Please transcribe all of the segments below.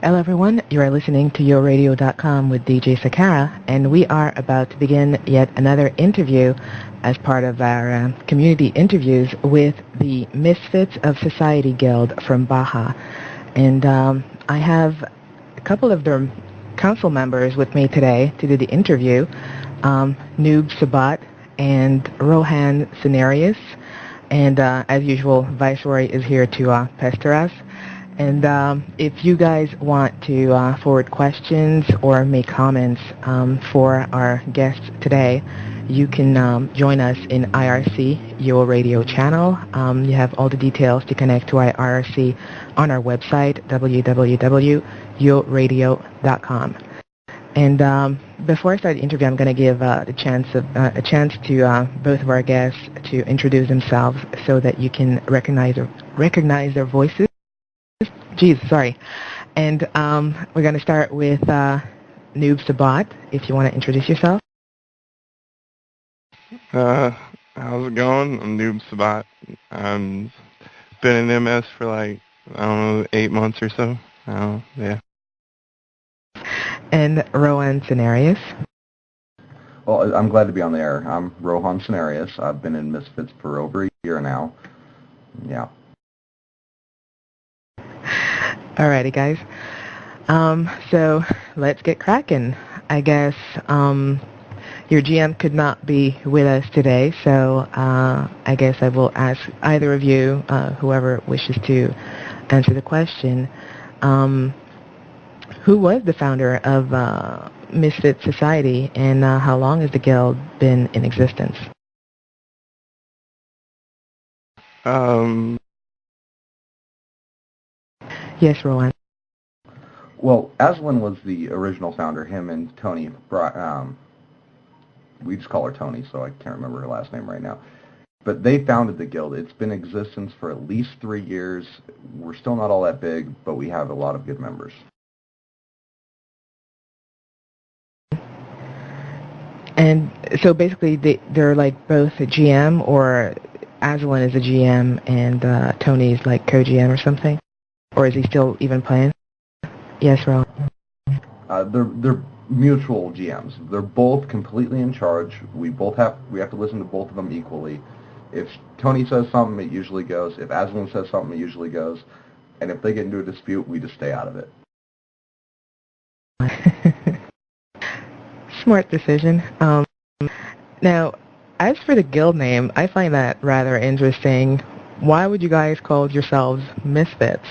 Hello everyone, you are listening to yourradio.com with DJ Sakara, and we are about to begin yet another interview as part of our community interviews with the Misfits of Society Guild from Baja. And I have a couple of their council members with me today to do the interview, Noob Sabat and Rohan Scenarius. And as usual, Viceroy is here to pester us. And if you guys want to forward questions or make comments for our guests today, you can join us in IRC, Your Radio channel. You have all the details to connect to our IRC on our website, www.yourradio.com. And before I start the interview, I'm going to give a chance to both of our guests to introduce themselves so that you can recognize their voices. Sorry. And we're going to start with Noob Sabat, if you want to introduce yourself. How's it going? I'm Noob Sabat. I've been in MS for 8 months or so. Yeah. And Rohan Scenarius. Well, I'm glad to be on the air. I'm Rohan Scenarius. I've been in Misfits for over a year now. Yeah. Alrighty, guys. So let's get cracking. I guess your GM could not be with us today, so I guess I will ask either of you, whoever wishes to answer the question, who was the founder of Misfits Society, and how long has the guild been in existence? Yes, Rohan. Well, Aslan was the original founder. Him and Tony, we just call her Tony, so I can't remember her last name right now. But they founded the guild. It's been in existence for at least 3 years. We're still not all that big, but we have a lot of good members. And so basically they're like both a GM, or Aslan is a GM and Tony's like co-GM or something? Or is he still even playing? Yes, Ron. They're mutual GMs. They're both completely in charge. We have to listen to both of them equally. If Tony says something, it usually goes. If Aslan says something, it usually goes. And if they get into a dispute, we just stay out of it. Smart decision. Now, as for the guild name, I find that rather interesting. Why would you guys call yourselves Misfits?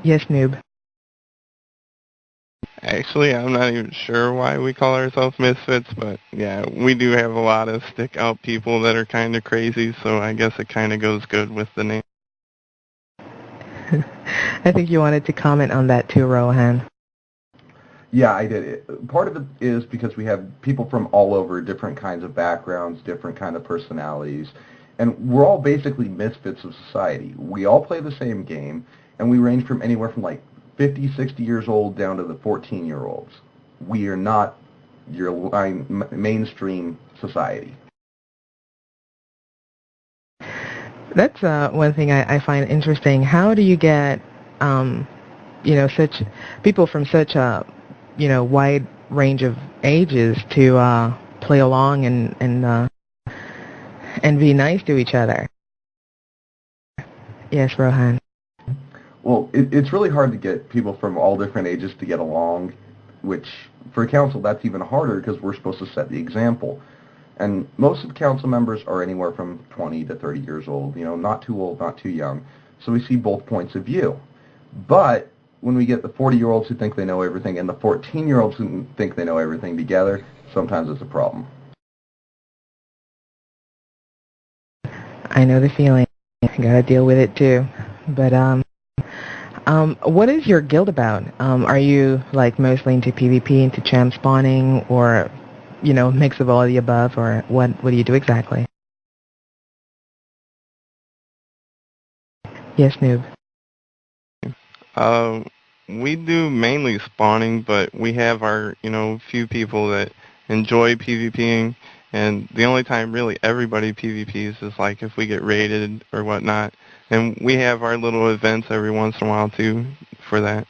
Yes, Noob. Actually, I'm not even sure why we call ourselves Misfits, but yeah, we do have a lot of stick-out people that are kind of crazy, so I guess it kind of goes good with the name. I think you wanted to comment on that too, Rohan. Yeah, I did. Part of it is because we have people from all over, different kinds of backgrounds, different kind of personalities, and we're all basically misfits of society. We all play the same game, and we range from anywhere from 50, 60 years old down to the 14-year-olds. We are not your mainstream society. That's one thing I find interesting. How do you get, such people from such a, wide range of ages to play along and be nice to each other? Yes, Rohan. Well, it's really hard to get people from all different ages to get along, which for council that's even harder because we're supposed to set the example. And most of the council members are anywhere from 20 to 30 years old, not too old, not too young. So we see both points of view. But when we get the 40-year-olds who think they know everything and the 14-year-olds who think they know everything together, sometimes it's a problem. I know the feeling. I gotta deal with it too. But what is your guild about? Are you mostly into PvP, into champ spawning, or mix of all of the above, or what do you do exactly? Yes, Noob. We do mainly spawning, but we have our, few people that enjoy PvPing, And the only time really everybody PvPs is like if we get raided or whatnot. And we have our little events every once in a while too for that.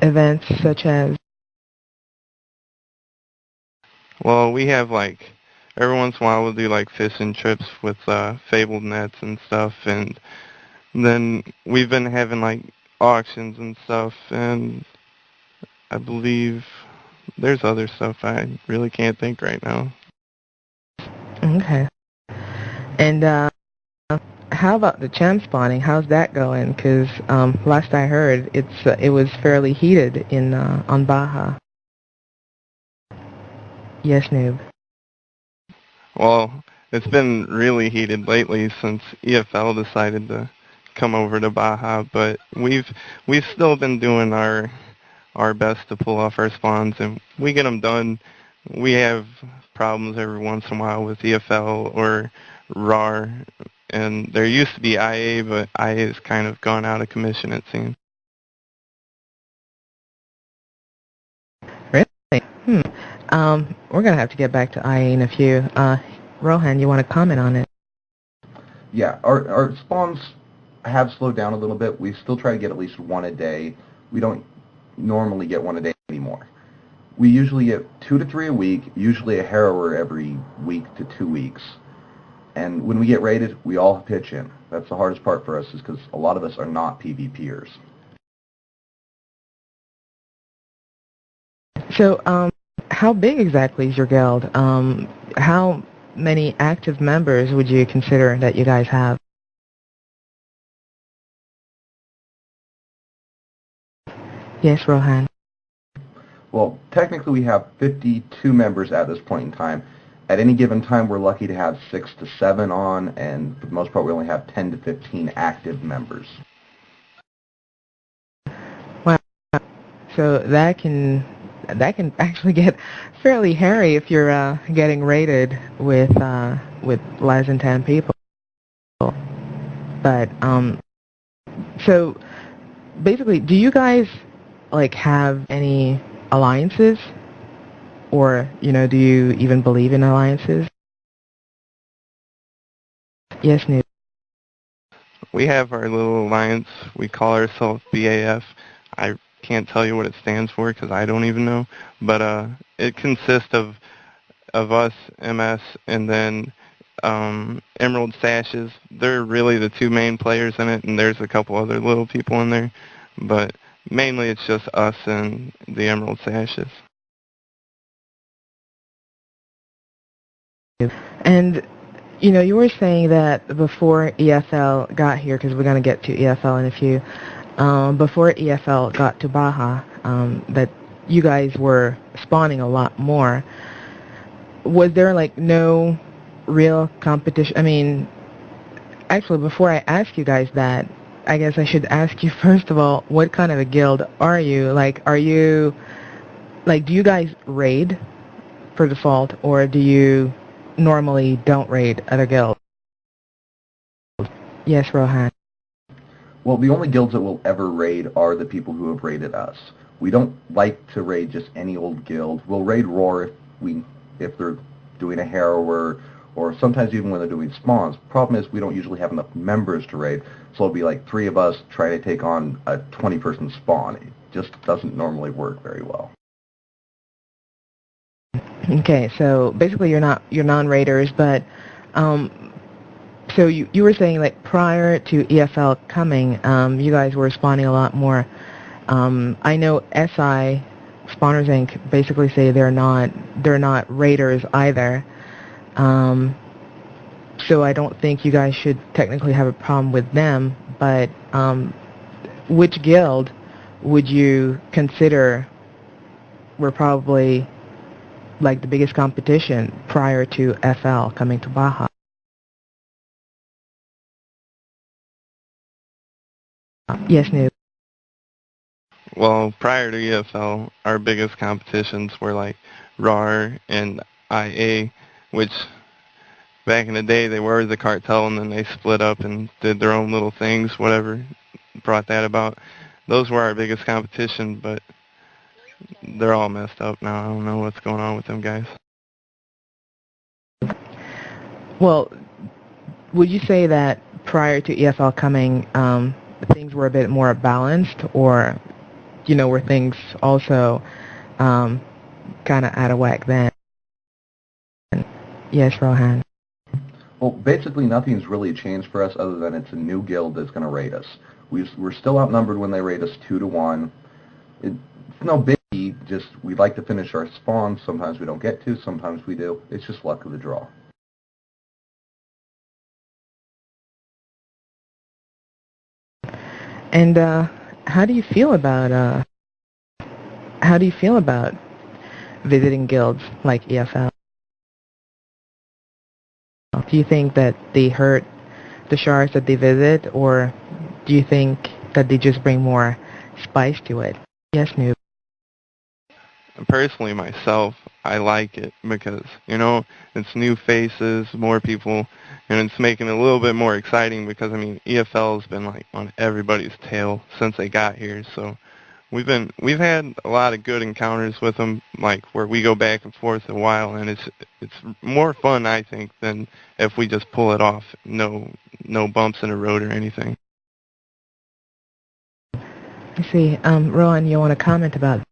Events such as? Well, we have like every once in a while we'll do like fishing trips with fabled nets and stuff, and then we've been having like auctions and stuff, and I believe there's other stuff I really can't think right now. Okay. And how about the champ spawning? How's that going? Because last I heard, it was fairly heated in on Baja. Yes, Noob. Well, it's been really heated lately since EFL decided to come over to Baja, but we've still been doing our best to pull off our spawns, and we get them done. We have problems every once in a while with EFL or RAR, and there used to be IA, but IA has kind of gone out of commission, it seems. Really? We're going to have to get back to IA in a few. Rohan, you want to comment on it? Yeah, our spawns have slowed down a little bit. We still try to get at least one a day. We don't normally get one a day anymore. We usually get 2 to 3 a week, usually a harrower every week to 2 weeks. And when we get raided, we all pitch in. That's the hardest part for us, is because a lot of us are not PvPers. So, how big exactly is your guild? How many active members would you consider that you guys have? Yes, Rohan. Well, technically we have 52 members at this point in time. At any given time, we're lucky to have 6 to 7 on, and for the most part, we only have 10 to 15 active members. Wow. So that can actually get fairly hairy if you're getting raided with less than 10 people. But so basically, do you guys like have any alliances, or do you even believe in alliances? Yes, Noob. We have our little alliance. We call ourselves BAF. I can't tell you what it stands for because I don't even know, but it consists of us, MS, and then Emerald Sashes. They're really the two main players in it, and there's a couple other little people in there, but mainly it's just us and the Emerald Sashes. And you were saying that before EFL got here, because we're going to get to EFL in a few, before EFL got to Baja, that you guys were spawning a lot more. Was there like no real competition? I mean, actually, before I ask you guys that, I guess I should ask you first of all, what kind of a guild are you? Like, do you guys raid for default, or do you normally don't raid other guilds? Yes, Rohan. Well, the only guilds that will ever raid are the people who have raided us. We don't like to raid just any old guild. We'll raid Roar if they're doing a harrower, or sometimes even when they're doing spawns. Problem is we don't usually have enough members to raid, so it'll be like 3 of us trying to take on a 20-person spawn. It just doesn't normally work very well. Okay, so basically you're non-raiders, but so you were saying like prior to EFL coming, you guys were spawning a lot more. I know SI Spawners Inc. basically say they're not raiders either. So I don't think you guys should technically have a problem with them. But which guild would you consider were probably like the biggest competition prior to FL coming to Baja? Yes, Noob. Well, prior to EFL, our biggest competitions were like RAR and IA, which back in the day they were the cartel, and then they split up and did their own little things, whatever brought that about. Those were our biggest competition, but they're all messed up now. I don't know what's going on with them guys. Well, would you say that prior to EFL coming, things were a bit more balanced, or, were things also kind of out of whack then? Yes, Rohan. Well, basically nothing's really changed for us other than it's a new guild that's going to raid us. We're still outnumbered when they raid us 2-1. It's no biggie, just we like to finish our spawns. Sometimes we don't get to, sometimes we do. It's just luck of the draw. And how do you feel about visiting guilds like EFL? Do you think that they hurt the shards that they visit, or do you think that they just bring more spice to it? Yes, Noob. Personally, myself, I like it because, it's new faces, more people, and it's making it a little bit more exciting because, EFL has been, on everybody's tail since they got here, so we've had a lot of good encounters with them, where we go back and forth a while, and it's more fun, I think, than if we just pull it off. No bumps in the road or anything. I see. Rowan, you want to comment about that?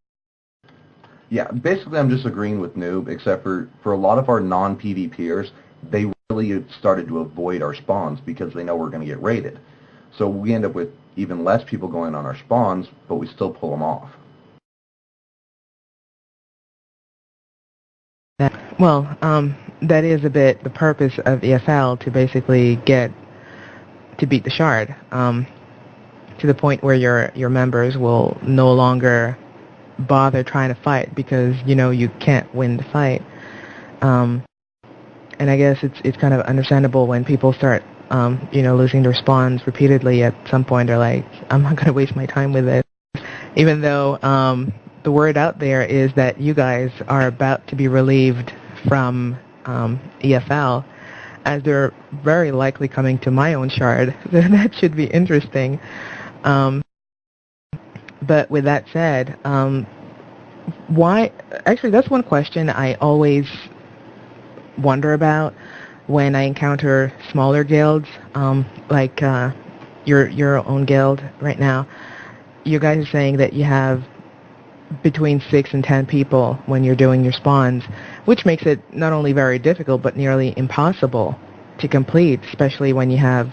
Yeah, basically I'm just agreeing with Noob, except for a lot of our non-PvPers, they really started to avoid our spawns because they know we're going to get raided. So we end up with even less people going on our spawns, but we still pull them off. That is a bit the purpose of EFL, to basically to beat the shard, to the point where your members will no longer bother trying to fight because you can't win the fight. And I guess it's kind of understandable when people start losing their spawns repeatedly. At some point they're like, I'm not going to waste my time with this, even though the word out there is that you guys are about to be relieved from EFL, as they're very likely coming to my own shard. That should be interesting. But with that said, why? Actually, that's one question I always wonder about when I encounter smaller guilds, like your own guild right now. You guys are saying that you have between 6 and 10 people when you're doing your spawns, which makes it not only very difficult but nearly impossible to complete, especially when you have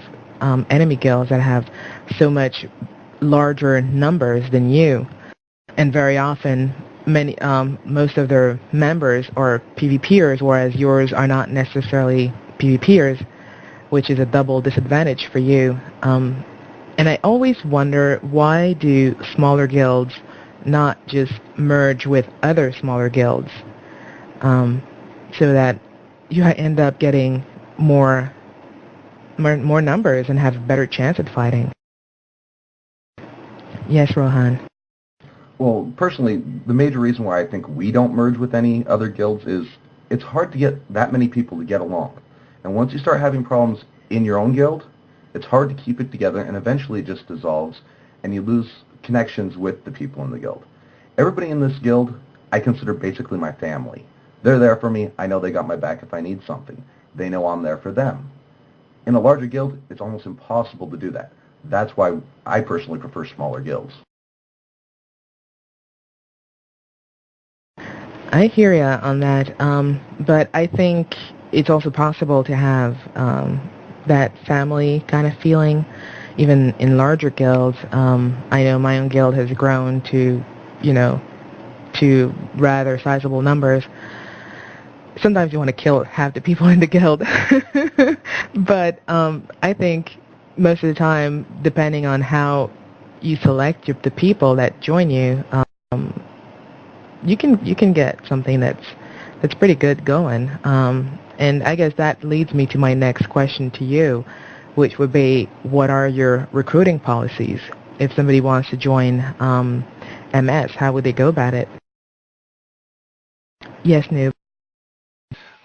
enemy guilds that have so much larger numbers than you, and very often most of their members are PvPers, whereas yours are not necessarily PvPers, which is a double disadvantage for you. And I always wonder, why do smaller guilds not just merge with other smaller guilds, so that you end up getting more numbers and have a better chance at fighting? Yes, Rohan. Well, personally, the major reason why I think we don't merge with any other guilds is it's hard to get that many people to get along. And once you start having problems in your own guild, it's hard to keep it together, and eventually it just dissolves, and you lose connections with the people in the guild. Everybody in this guild, I consider basically my family. They're there for me. I know they got my back if I need something. They know I'm there for them. In a larger guild, it's almost impossible to do that. That's why I personally prefer smaller guilds. I hear you on that, but I think it's also possible to have that family kind of feeling even in larger guilds. I know my own guild has grown to rather sizable numbers. Sometimes you want to kill half the people in the guild, but I think most of the time, depending on how you select the people that join you, you can get something that's pretty good going. And I guess that leads me to my next question to you, which would be, what are your recruiting policies? If somebody wants to join MS, how would they go about it? Yes, Noob.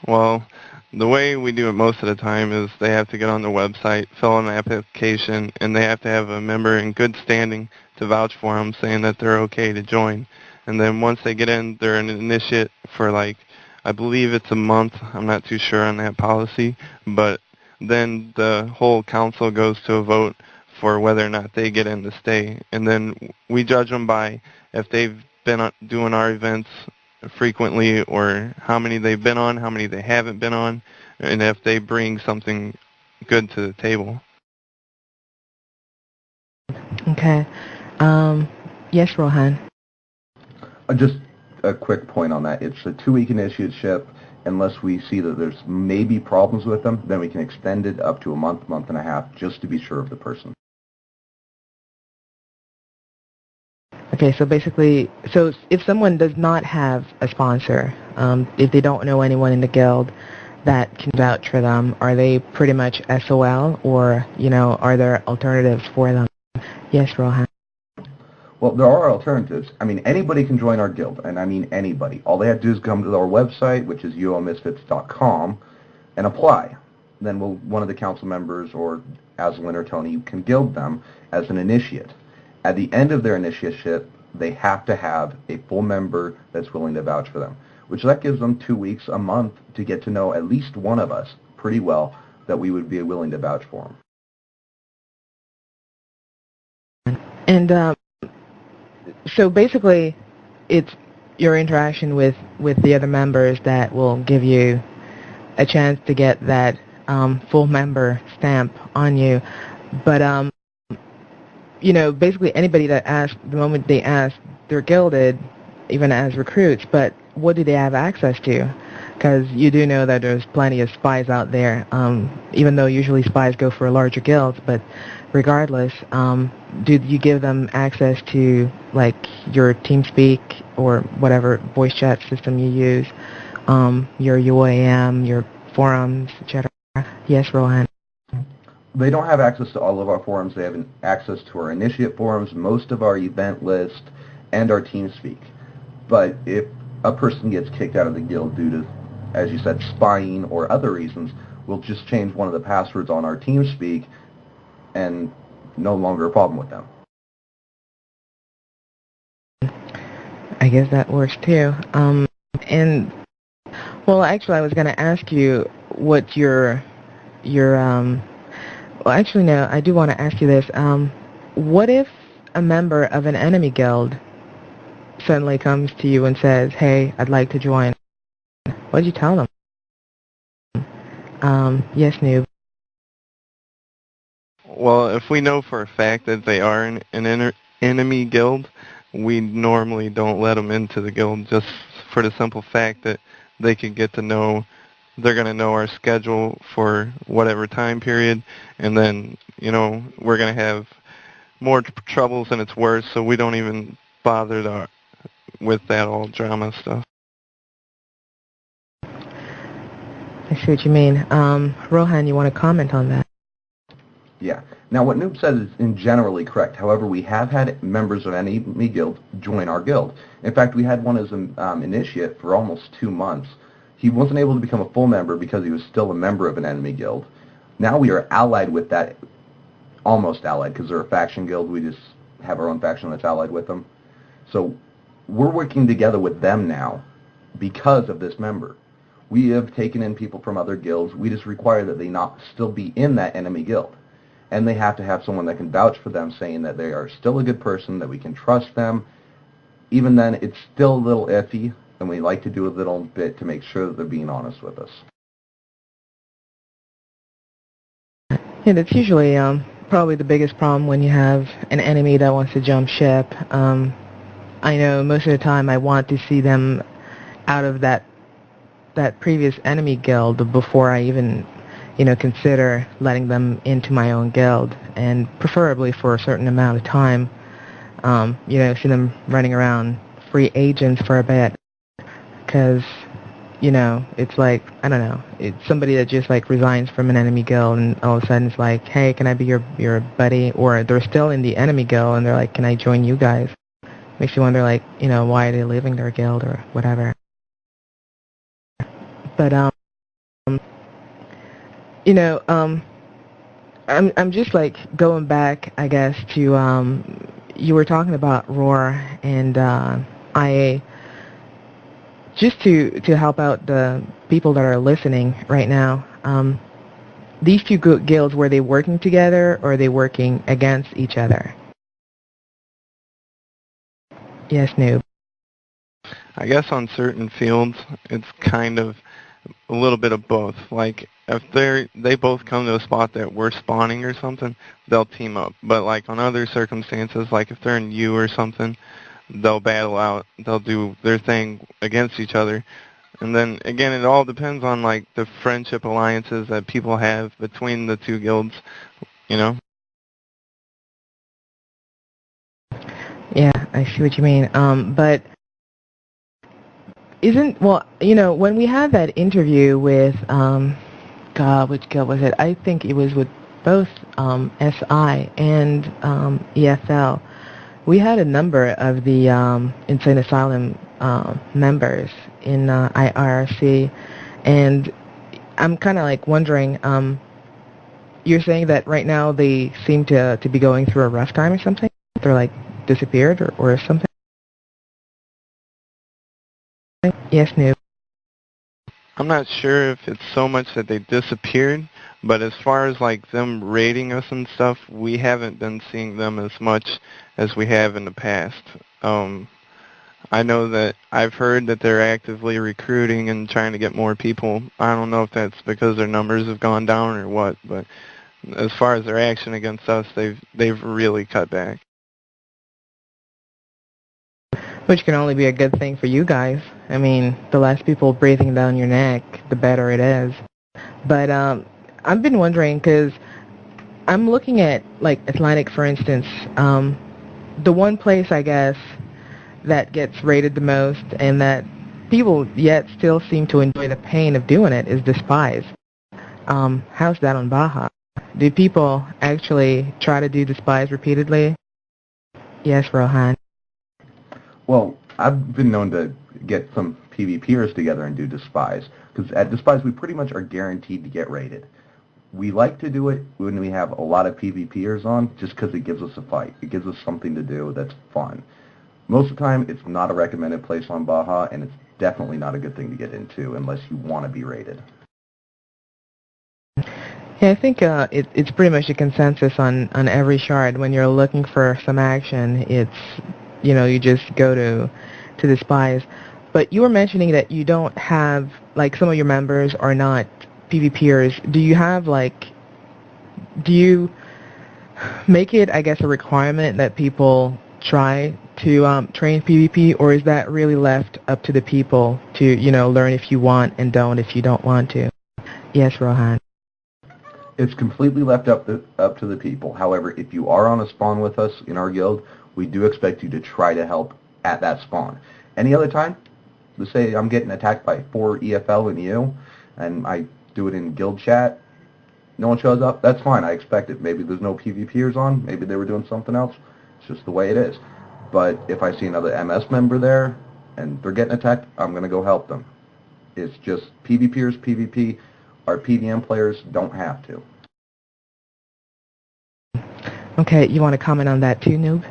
Well, the way we do it most of the time is they have to get on the website, fill out an application, and they have to have a member in good standing to vouch for them, saying that they're okay to join. and then once they get in, they're an initiate for like, I believe it's a month. I'm not too sure on that policy, but then the whole council goes to a vote for whether or not they get in to stay, and then we judge them by if they've been doing our events frequently, or how many they've been on, how many they haven't been on, and if they bring something good to the table. Okay. Yes, Rohan. Just a quick point on that. It's a 2-week initiateship. Unless we see that there's maybe problems with them, then we can extend it up to a month, month and a half, just to be sure of the person. Okay, so basically, so if someone does not have a sponsor, if they don't know anyone in the guild that can vouch for them, are they pretty much SOL, or, are there alternatives for them? Yes, Rohan. Well, there are alternatives. I mean, anybody can join our guild, and I mean anybody. All they have to do is come to our website, which is UOMisfits.com, and apply. Then one of the council members, or Aslan or Tony, can guild them as an initiate. At the end of their initiateship, they have to have a full member that's willing to vouch for them, which that gives them 2 weeks, a month, to get to know at least one of us pretty well that we would be willing to vouch for them. And so basically, it's your interaction with the other members that will give you a chance to get that full member stamp on you. But, basically anybody that asks, the moment they ask, they're gilded, even as recruits, but what do they have access to? Because you do know that there's plenty of spies out there, even though usually spies go for larger guilds, but regardless, do you give them access to, like, your TeamSpeak or whatever voice chat system you use, your UAM, your forums, etc.? Yes, Rohan. They don't have access to all of our forums. They have access to our initiate forums, most of our event list, and our TeamSpeak. But if a person gets kicked out of the guild due to, as you said, spying or other reasons, we'll just change one of the passwords on our TeamSpeak, and no longer a problem with them. I guess that works too. And well, actually, I was going to ask you what your well, actually, no, I do want to ask you this. What if a member of an enemy guild suddenly comes to you and says, "Hey, I'd like to join"? What do you tell them? Yes, Noob. Well, if we know for a fact that they are an enemy guild, we normally don't let them into the guild, just for the simple fact that they can get to know, they're going to know our schedule for whatever time period, and then, we're going to have more troubles than it's worth, so we don't even bother with that all drama stuff. I see what you mean. Rohan, you want to comment on that? Yeah. Now, what Noob says is generally correct. However, we have had members of enemy guild join our guild. In fact, we had one as an initiate for almost 2 months. He wasn't able to become a full member because he was still a member of an enemy guild. Now we are allied with that, almost allied, because they're a faction guild. We just have our own faction that's allied with them. So we're working together with them now because of this member. We have taken in people from other guilds. We just require that they not still be in that enemy guild. And they have to have someone that can vouch for them, saying that they are still a good person, that we can trust them. Even then, it's still a little iffy, and we like to do a little bit to make sure that they're being honest with us. Yeah, that's usually probably the biggest problem when you have an enemy that wants to jump ship. I know most of the time I want to see them out of that previous enemy guild before I even consider letting them into my own guild, and preferably for a certain amount of time. See them running around free agents for a bit, because it's like, I don't know, it's somebody that just like resigns from an enemy guild, and all of a sudden it's like, hey, can I be your buddy? Or they're still in the enemy guild and they're like, can I join you guys? Makes you wonder, like, why are they leaving their guild or whatever. But I'm just like going back, I guess, to you were talking about Roar and I just to help out the people that are listening right now. These two guilds, were they working together or are they working against each other? Yes, Noob. I guess on certain fields, it's kind of a little bit of both. Like if they both come to a spot that we're spawning or something, they'll team up. But like on other circumstances, like if they're in U or something, they'll battle out. They'll do their thing against each other. And then again, it all depends on like the friendship alliances that people have between the two guilds, you know? Yeah, I see what you mean. But when we had that interview with, God, which guild was it? I think it was with both SI and EFL. We had a number of the Insane Asylum members in IRC, and I'm kind of like wondering, you're saying that right now they seem to be going through a rough time or something? They're like disappeared or something? Yes, Noob. I'm not sure if it's so much that they disappeared, but as far as like them raiding us and stuff, we haven't been seeing them as much as we have in the past. I know that I've heard that they're actively recruiting and trying to get more people. I don't know if that's because their numbers have gone down or what, but as far as their action against us, they've really cut back. Which can only be a good thing for you guys. I mean, the less people breathing down your neck, the better it is. But I've been wondering, because I'm looking at, like, Atlantic, for instance. The one place, I guess, that gets rated the most and that people yet still seem to enjoy the pain of doing it is Despise. How's that on Baja? Do people actually try to do Despise repeatedly? Yes, Rohan. Well, I've been known to get some PvPers together and do Despise, because at Despise we pretty much are guaranteed to get raided. We like to do it when we have a lot of PvPers on, just because it gives us a fight. It gives us something to do that's fun. Most of the time, it's not a recommended place on Baja, and it's definitely not a good thing to get into unless you want to be raided. Yeah, I think it's pretty much a consensus on every shard. When you're looking for some action, it's, you just go to the spies. But you were mentioning that you don't have, like, some of your members are not PvPers. Do you have, like, do you make it, I guess, a requirement that people try to train PvP, or is that really left up to the people to, learn if you want and don't if you don't want to? Yes, Rohan. It's completely left up to the people. However, if you are on a spawn with us in our guild, we do expect you to try to help at that spawn. Any other time, let's say I'm getting attacked by 4 EFL and you, and I do it in guild chat, no one shows up, that's fine, I expect it. Maybe there's no PvPers on, maybe they were doing something else. It's just the way it is. But if I see another MS member there, and they're getting attacked, I'm going to go help them. It's just PvPers, PvP. Our PVM players don't have to. Okay, you want to comment on that too, Noob?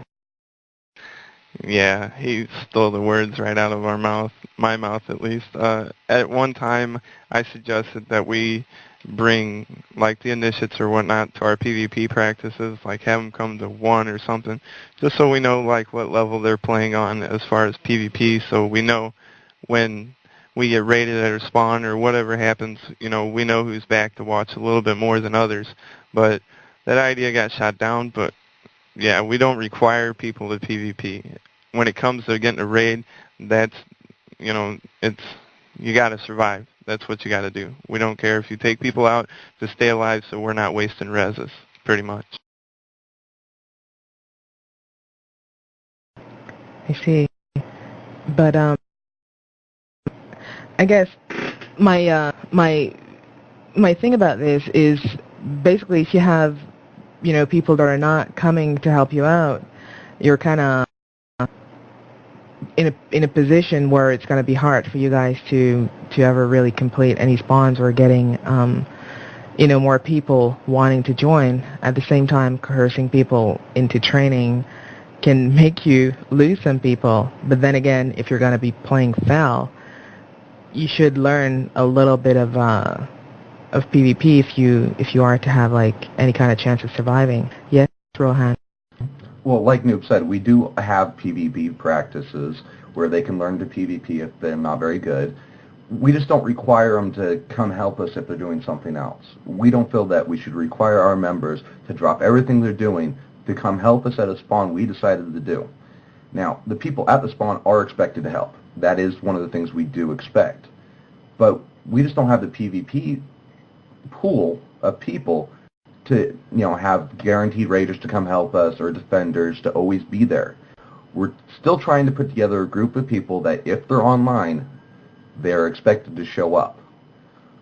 Yeah, he stole the words right out of our mouth, my mouth at least. At one time, I suggested that we bring, like, the initiates or whatnot to our PvP practices, like have them come to 1 or something, just so we know, like, what level they're playing on as far as PvP, so we know when we get raided at our spawn or whatever happens, we know who's back to watch a little bit more than others. But that idea got shot down, but yeah, we don't require people to PvP. When it comes to getting a raid, that's, it's, you got to survive. That's what you got to do. We don't care if you take people out to stay alive, so we're not wasting reses, pretty much. I see. But I guess my thing about this is basically if you have people that are not coming to help you out, you're kind of in a position where it's going to be hard for you guys to ever really complete any spawns or getting more people wanting to join, at the same time coercing people into training can make you lose some people. But then again, if you're going to be playing foul, you should learn a little bit of PvP if you are to have like any kind of chance of surviving. Yes, Rohan. Well, like Noob said, we do have PvP practices where they can learn to PvP if they're not very good. We just don't require them to come help us if they're doing something else. We don't feel that we should require our members to drop everything they're doing to come help us at a spawn we decided to do. Now, the people at the spawn are expected to help. That is one of the things we do expect. But we just don't have the PvP pool of people to, have guaranteed raiders to come help us or defenders to always be there. We're still trying to put together a group of people that if they're online, they're expected to show up.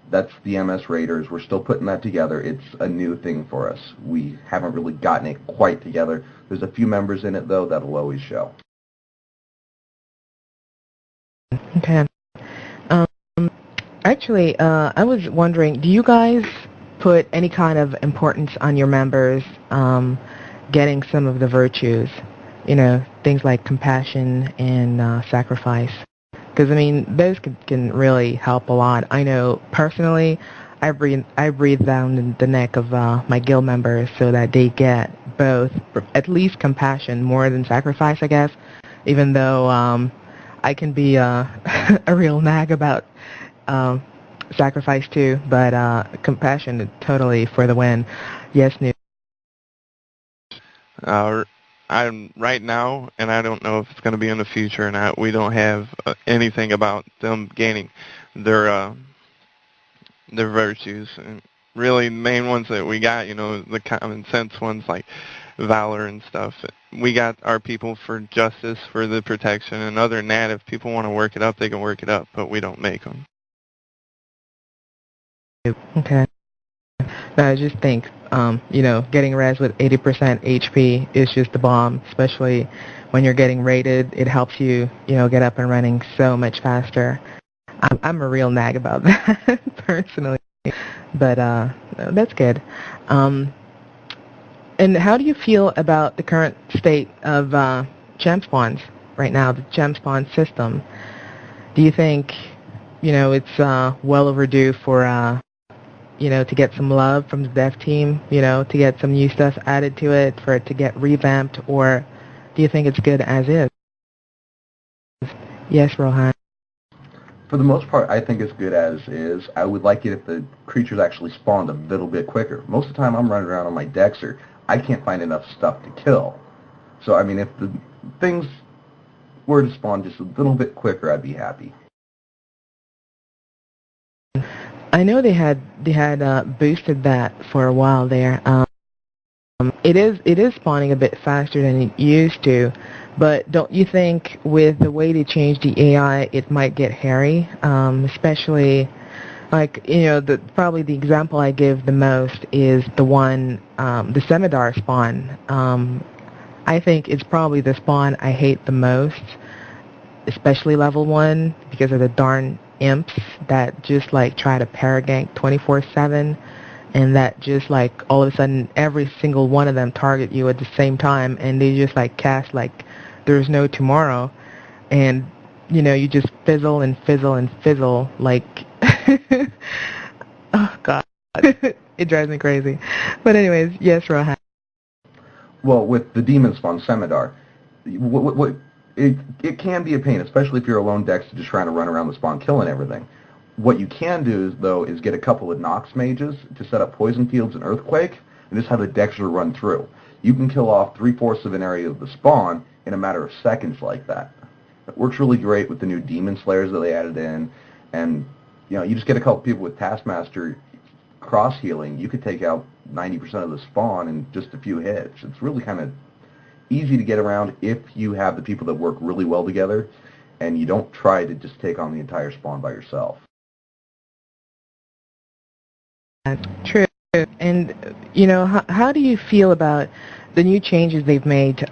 That's the MS Raiders. We're still putting that together. It's a new thing for us. We haven't really gotten it quite together. There's a few members in it, though, that'll always show. Okay. Actually, I was wondering, do you guys put any kind of importance on your members getting some of the virtues? Things like compassion and sacrifice. Because, those can really help a lot. I know, personally, I breathe down the neck of my guild members so that they get both, at least compassion, more than sacrifice, I guess, even though I can be a real nag about sacrifice too, but compassion is totally for the win. Yes, New. I'm right now, and I don't know if it's going to be in the future or not. We don't have anything about them gaining their virtues. And really, the main ones that we got, the common sense ones like valor and stuff. We got our people for justice, for the protection, and other than that, if people want to work it up, they can work it up, but we don't make them. Okay. No, I just think, getting res with 80% HP is just the bomb, especially when you're getting raided. It helps you, get up and running so much faster. I'm a real nag about that, personally, but that's good. And how do you feel about the current state of gem spawns right now, the gem spawn system? Do you think, it's well overdue for to get some love from the dev team, to get some new stuff added to it, for it to get revamped, or do you think it's good as is? Yes, Rohan. For the most part, I think it's good as is. I would like it if the creatures actually spawned a little bit quicker. Most of the time I'm running around on my Dexter, I can't find enough stuff to kill. So, if the things were to spawn just a little bit quicker, I'd be happy. I know they had boosted that for a while there. It is spawning a bit faster than it used to, but don't you think with the way they changed the AI, it might get hairy? Especially, like, probably the example I give the most is the one, the Semidar spawn. I think it's probably the spawn I hate the most, especially level 1, because of the darn imps that just like try to paragank 24/7, and that just like all of a sudden every single one of them target you at the same time, and they just like cast like there's no tomorrow, and you just fizzle and fizzle and fizzle like oh god. It drives me crazy. But anyways, yes, Rohan. Well, with the demon spawn Semidar, it can be a pain, especially if you're a lone Dex just trying to run around the spawn killing everything. What you can do, though, is get a couple of Nox mages to set up poison fields and earthquake, and just have the Dexter run through. You can kill off 3/4 of an area of the spawn in a matter of seconds like that. It works really great with the new Demon Slayers that they added in, and you just get a couple people with Taskmaster cross healing. You could take out 90% of the spawn in just a few hits. It's really kind of easy to get around if you have the people that work really well together and you don't try to just take on the entire spawn by yourself. True. And, how do you feel about the new changes they've made,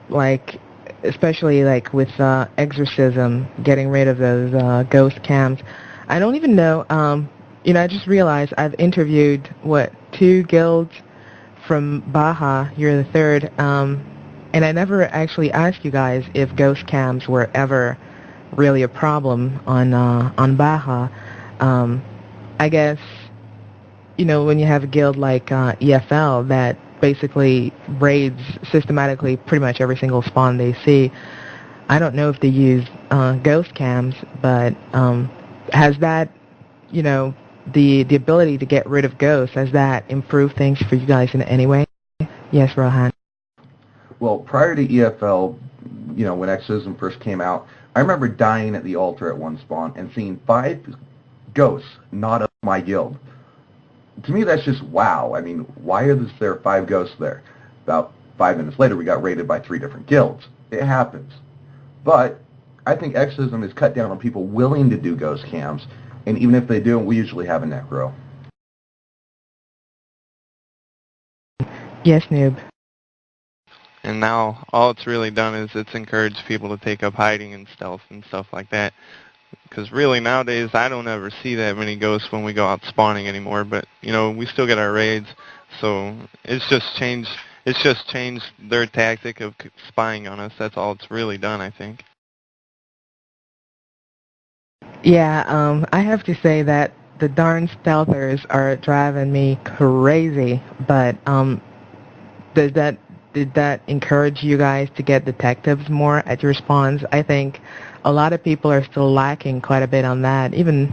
like, especially like with Exorcism, getting rid of those ghost cams? I don't even know, I just realized I've interviewed, 2 guilds from Baja, you're the third, And I never actually asked you guys if ghost cams were ever really a problem on Baja. Um, I guess, when you have a guild like EFL that basically raids systematically pretty much every single spawn they see, I don't know if they use ghost cams, but has that, the ability to get rid of ghosts, has that improved things for you guys in any way? Yes, Rohan. Well, prior to EFL, when Exorcism first came out, I remember dying at the altar at one spawn and seeing 5 ghosts not of my guild. To me, that's just wow. I mean, why is there 5 ghosts there? About 5 minutes later, we got raided by 3 different guilds. It happens. But I think Exorcism has cut down on people willing to do ghost cams, and even if they do, we usually have a necro. Yes, Noob. And now all it's really done is it's encouraged people to take up hiding and stealth and stuff like that. Because really nowadays I don't ever see that many ghosts when we go out spawning anymore. But we still get our raids, so it's just changed. It's just changed their tactic of spying on us. That's all it's really done, I think. Yeah, I have to say that the darn stealthers are driving me crazy. But did that encourage you guys to get detectives more at your spawns? I think a lot of people are still lacking quite a bit on that. Even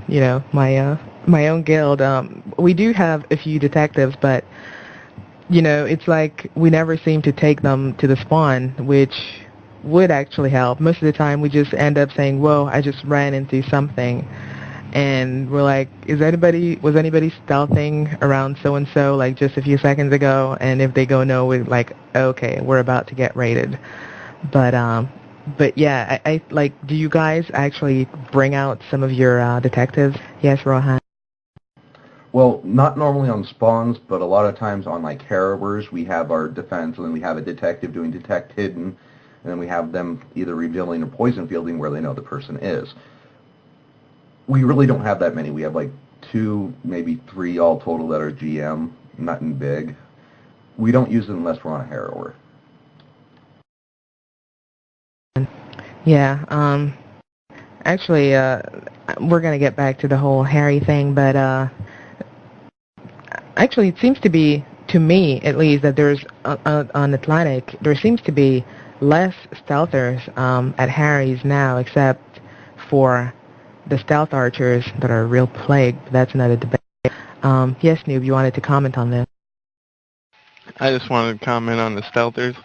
my own guild, we do have a few detectives, but it's like we never seem to take them to the spawn, which would actually help. Most of the time, we just end up saying, "Whoa, I just ran into something." And we're like, was anybody stealthing around so-and-so like just a few seconds ago? And if they go no, we're like, okay, we're about to get raided. But yeah, I like, do you guys actually bring out some of your detectives? Yes, Rohan. Well, not normally on spawns, but a lot of times on like harrowers, we have our defense, and then we have a detective doing detect hidden, and then we have them either revealing or poison fielding where they know the person is. We really don't have that many. We have like 2, maybe 3 all total that are GM, nothing big. We don't use it unless we're on a harrower. Yeah, actually, we're going to get back to the whole Harry thing, but actually it seems to be, to me at least, that there's, on Atlantic, there seems to be less stealthers at Harry's now, except for the stealth archers that are a real plague. That's another debate. Yes, Noob, you wanted to comment on this? I just wanted to comment on the stealthers.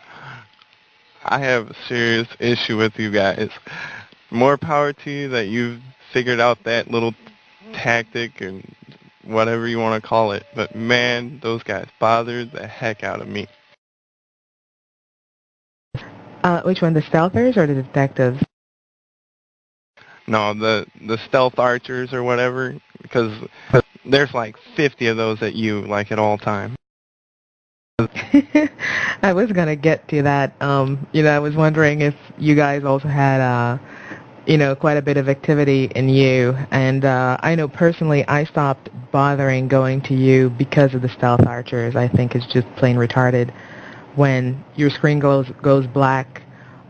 I have a serious issue with you guys. More power to you that you've figured out that little tactic and whatever you want to call it. But man, those guys bothered the heck out of me. Which one, the stealthers or the detectives? No, the stealth archers or whatever, because there's like 50 of those at you, like at all times. I was gonna get to that. I was wondering if you guys also had, quite a bit of activity in you. And I know personally, I stopped bothering going to you because of the stealth archers. I think it's just plain retarded when your screen goes black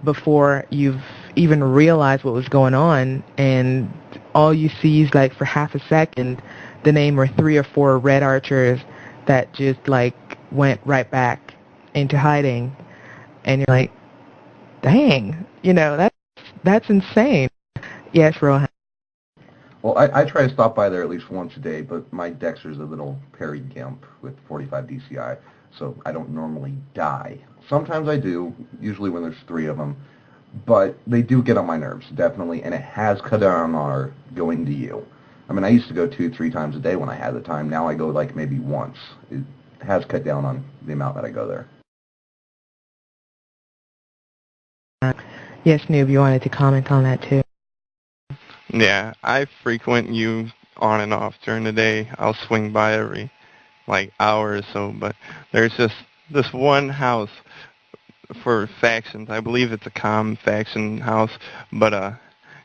before you've even realized what was going on, and all you see is like for half a second the name or 3 or 4 red archers that just like went right back into hiding, and you're like, dang, that's insane. Yes, Rohan. Well, I try to stop by there at least once a day, but my Dexter's a little parry gimp with 45 DCI, so I don't normally die. Sometimes I do, usually when there's 3 of them, but they do get on my nerves, definitely, and it has cut down on our going to you. I mean, I used to go 2-3 times a day when I had the time. Now I go like maybe once. It has cut down on the amount that I go there. Yes, Noob, you wanted to comment on that too. Yeah, I frequent you on and off during the day. I'll swing by every like hour or so, but there's just this one house for factions. I believe it's a comm faction house, but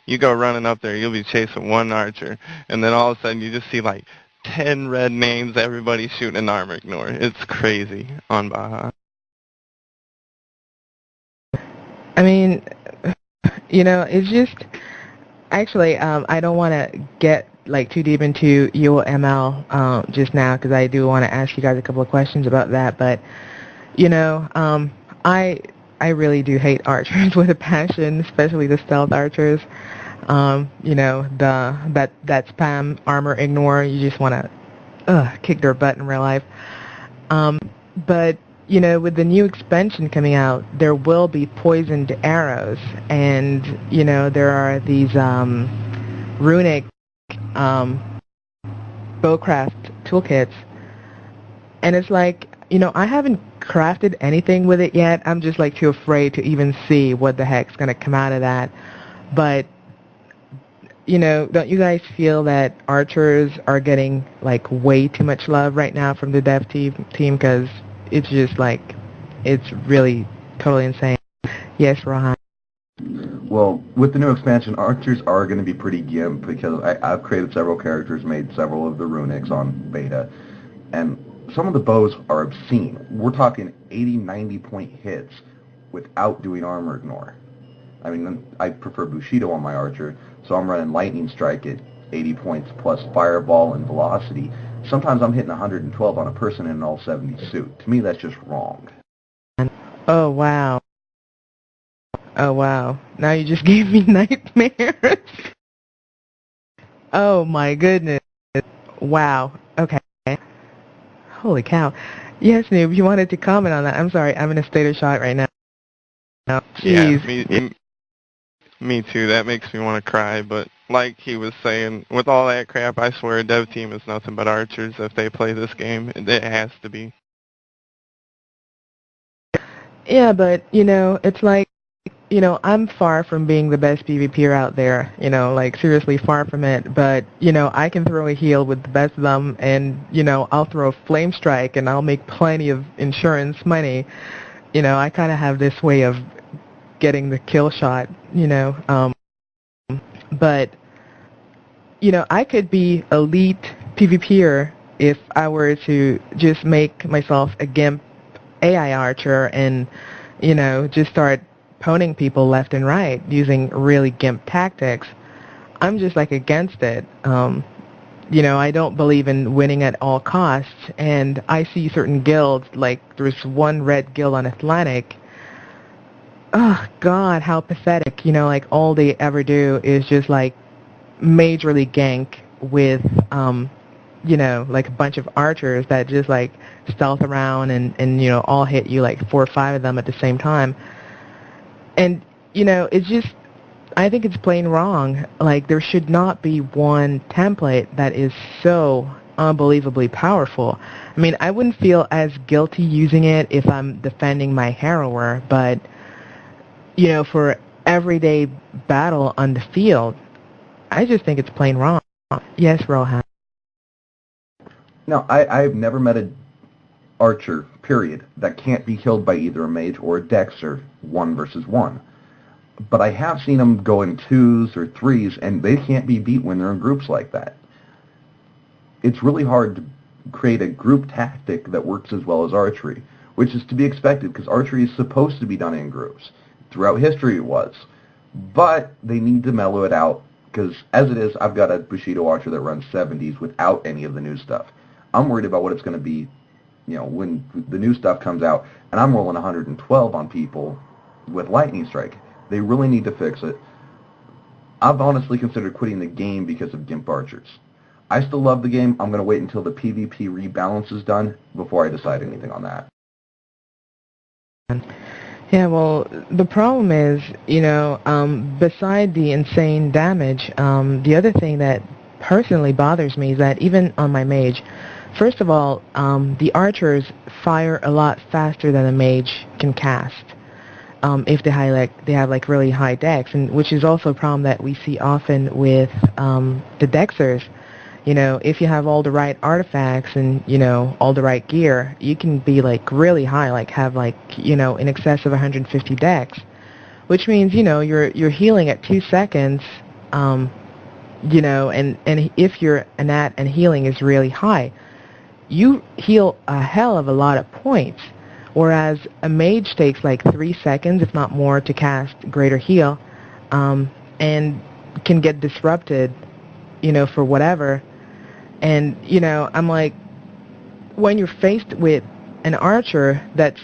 you go running up there, you'll be chasing one archer, and then all of a sudden you just see like 10 red names, everybody shooting an armor ignore. It's crazy on Baja. I mean, it's just actually I don't want to get like too deep into UML just now because I do want to ask you guys a couple of questions about that. But I really do hate archers with a passion, especially the stealth archers. That spam armor ignore. You just want to kick their butt in real life. But with the new expansion coming out, there will be poisoned arrows, and there are these runic bowcraft toolkits, and it's like I haven't crafted anything with it yet. I'm just like too afraid to even see what the heck's gonna come out of that. But don't you guys feel that archers are getting like way too much love right now from the dev team? Because it's just like, it's really totally insane. Yes, Rohan. Well, with the new expansion, archers are going to be pretty gimp because I've created several characters, made several of the runics on beta, and some of the bows are obscene. We're talking 80, 90-point hits without doing armor ignore. I mean, I prefer Bushido on my archer, so I'm running Lightning Strike at 80 points plus Fireball and Velocity. Sometimes I'm hitting 112 on a person in an all-70 suit. To me, that's just wrong. Oh, wow. Oh, wow. Now you just gave me nightmares. Oh, my goodness. Wow. Okay. Holy cow. Yes, Noob, you wanted to comment on that. I'm sorry, I'm in a state of shock right now. Jeez. Yeah, me too. That makes me want to cry, but like he was saying, with all that crap, I swear a dev team is nothing but archers if they play this game. It has to be. Yeah, but, it's like, I'm far from being the best PvPer out there, like seriously far from it, but, I can throw a heal with the best of them, and, I'll throw Flame Strike and I'll make plenty of insurance money. I kind of have this way of getting the kill shot, but, I could be elite PvPer if I were to just make myself a GIMP AI archer and, just start poning people left and right using really GIMP tactics. I'm just like against it. I don't believe in winning at all costs, and I see certain guilds, like there's one red guild on Atlantic. Oh God, how pathetic. Like all they ever do is just like majorly gank with like a bunch of archers that just like stealth around and all hit you, like 4 or 5 of them at the same time. And it's just, I think it's plain wrong. Like there should not be one template that is so unbelievably powerful. I mean, I wouldn't feel as guilty using it if I'm defending my harrower, but for everyday battle on the field, I just think it's plain wrong. Yes, Rohan. No, I've never met an archer, period, that can't be killed by either a mage or a dexter 1 versus 1. But I have seen them go in 2s or 3s, and they can't be beat when they're in groups like that. It's really hard to create a group tactic that works as well as archery, which is to be expected because archery is supposed to be done in groups. Throughout history it was. But they need to mellow it out because as it is, I've got a Bushido archer that runs 70s without any of the new stuff. I'm worried about what it's going to be, when the new stuff comes out, and I'm rolling 112 on people with Lightning Strike. They really need to fix it. I've honestly considered quitting the game because of GIMP archers. I still love the game. I'm going to wait until the PvP rebalance is done before I decide anything on that. Yeah, well, the problem is, beside the insane damage, the other thing that personally bothers me is that even on my mage, first of all, the archers fire a lot faster than a mage can cast. If they have like really high dex, and which is also a problem that we see often with the dexers. If you have all the right artifacts and all the right gear, you can be like really high, like have like in excess of 150 dex, which means you're healing at 2 seconds. And if your innate and healing is really high, you heal a hell of a lot of points. Whereas a mage takes like 3 seconds, if not more, to cast Greater Heal, and can get disrupted, for whatever. And, I'm like, when you're faced with an archer that's,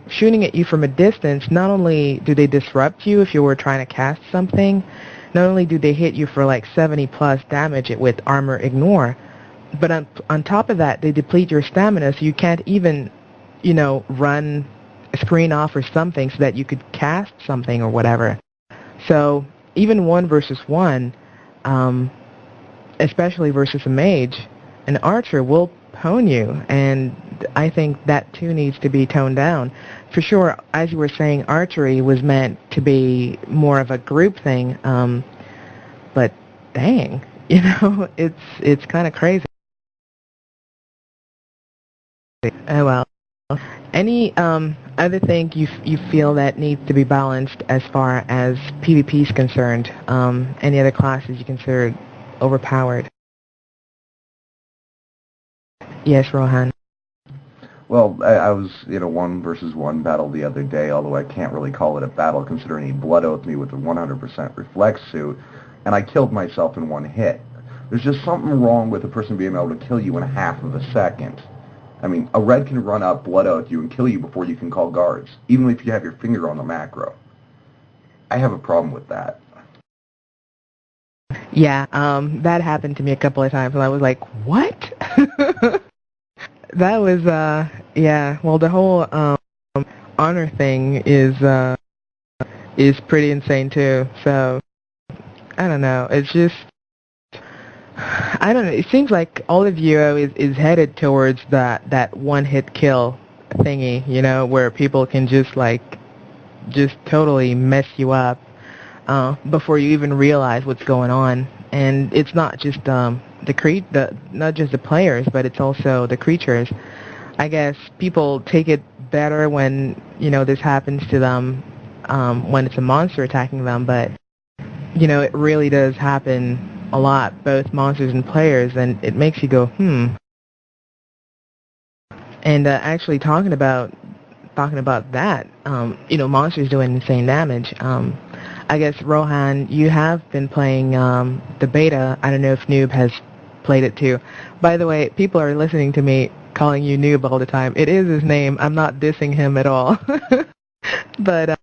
shooting at you from a distance, not only do they disrupt you if you were trying to cast something, not only do they hit you for like 70 plus damage with armor ignore, but on top of that, they deplete your stamina, so you can't even, run a screen off or something so that you could cast something or whatever. So even 1 versus 1, especially versus a mage, an archer will pwn you, and I think that too needs to be toned down. For sure, as you were saying, archery was meant to be more of a group thing, but dang, it's kind of crazy. Oh well. Any other thing you feel that needs to be balanced as far as PvP is concerned? Any other classes you consider overpowered? Yes, Rohan. Well, I was in a 1 versus 1 battle the other day, although I can't really call it a battle considering he blood oathed me with a 100% reflex suit, and I killed myself in 1 hit. There's just something wrong with a person being able to kill you in half of a second. I mean, a red can run up, blood oath you, and kill you before you can call guards, even if you have your finger on the macro. I have a problem with that. Yeah, that happened to me a couple of times, and I was like, what? That was, yeah, well, the whole honor thing is pretty insane, too, so, I don't know, it's just, I don't know, it seems like all of you is headed towards that one-hit kill thingy, where people can just totally mess you up before you even realize what's going on. And it's not just not just the players, but it's also the creatures. I guess people take it better when, this happens to them when it's a monster attacking them, but, it really does happen a lot, both monsters and players, and it makes you go, And actually talking about that, monsters doing insane damage. I guess, Rohan, you have been playing the beta. I don't know if Noob has played it too. By the way, people are listening to me calling you Noob all the time. It is his name. I'm not dissing him at all. But,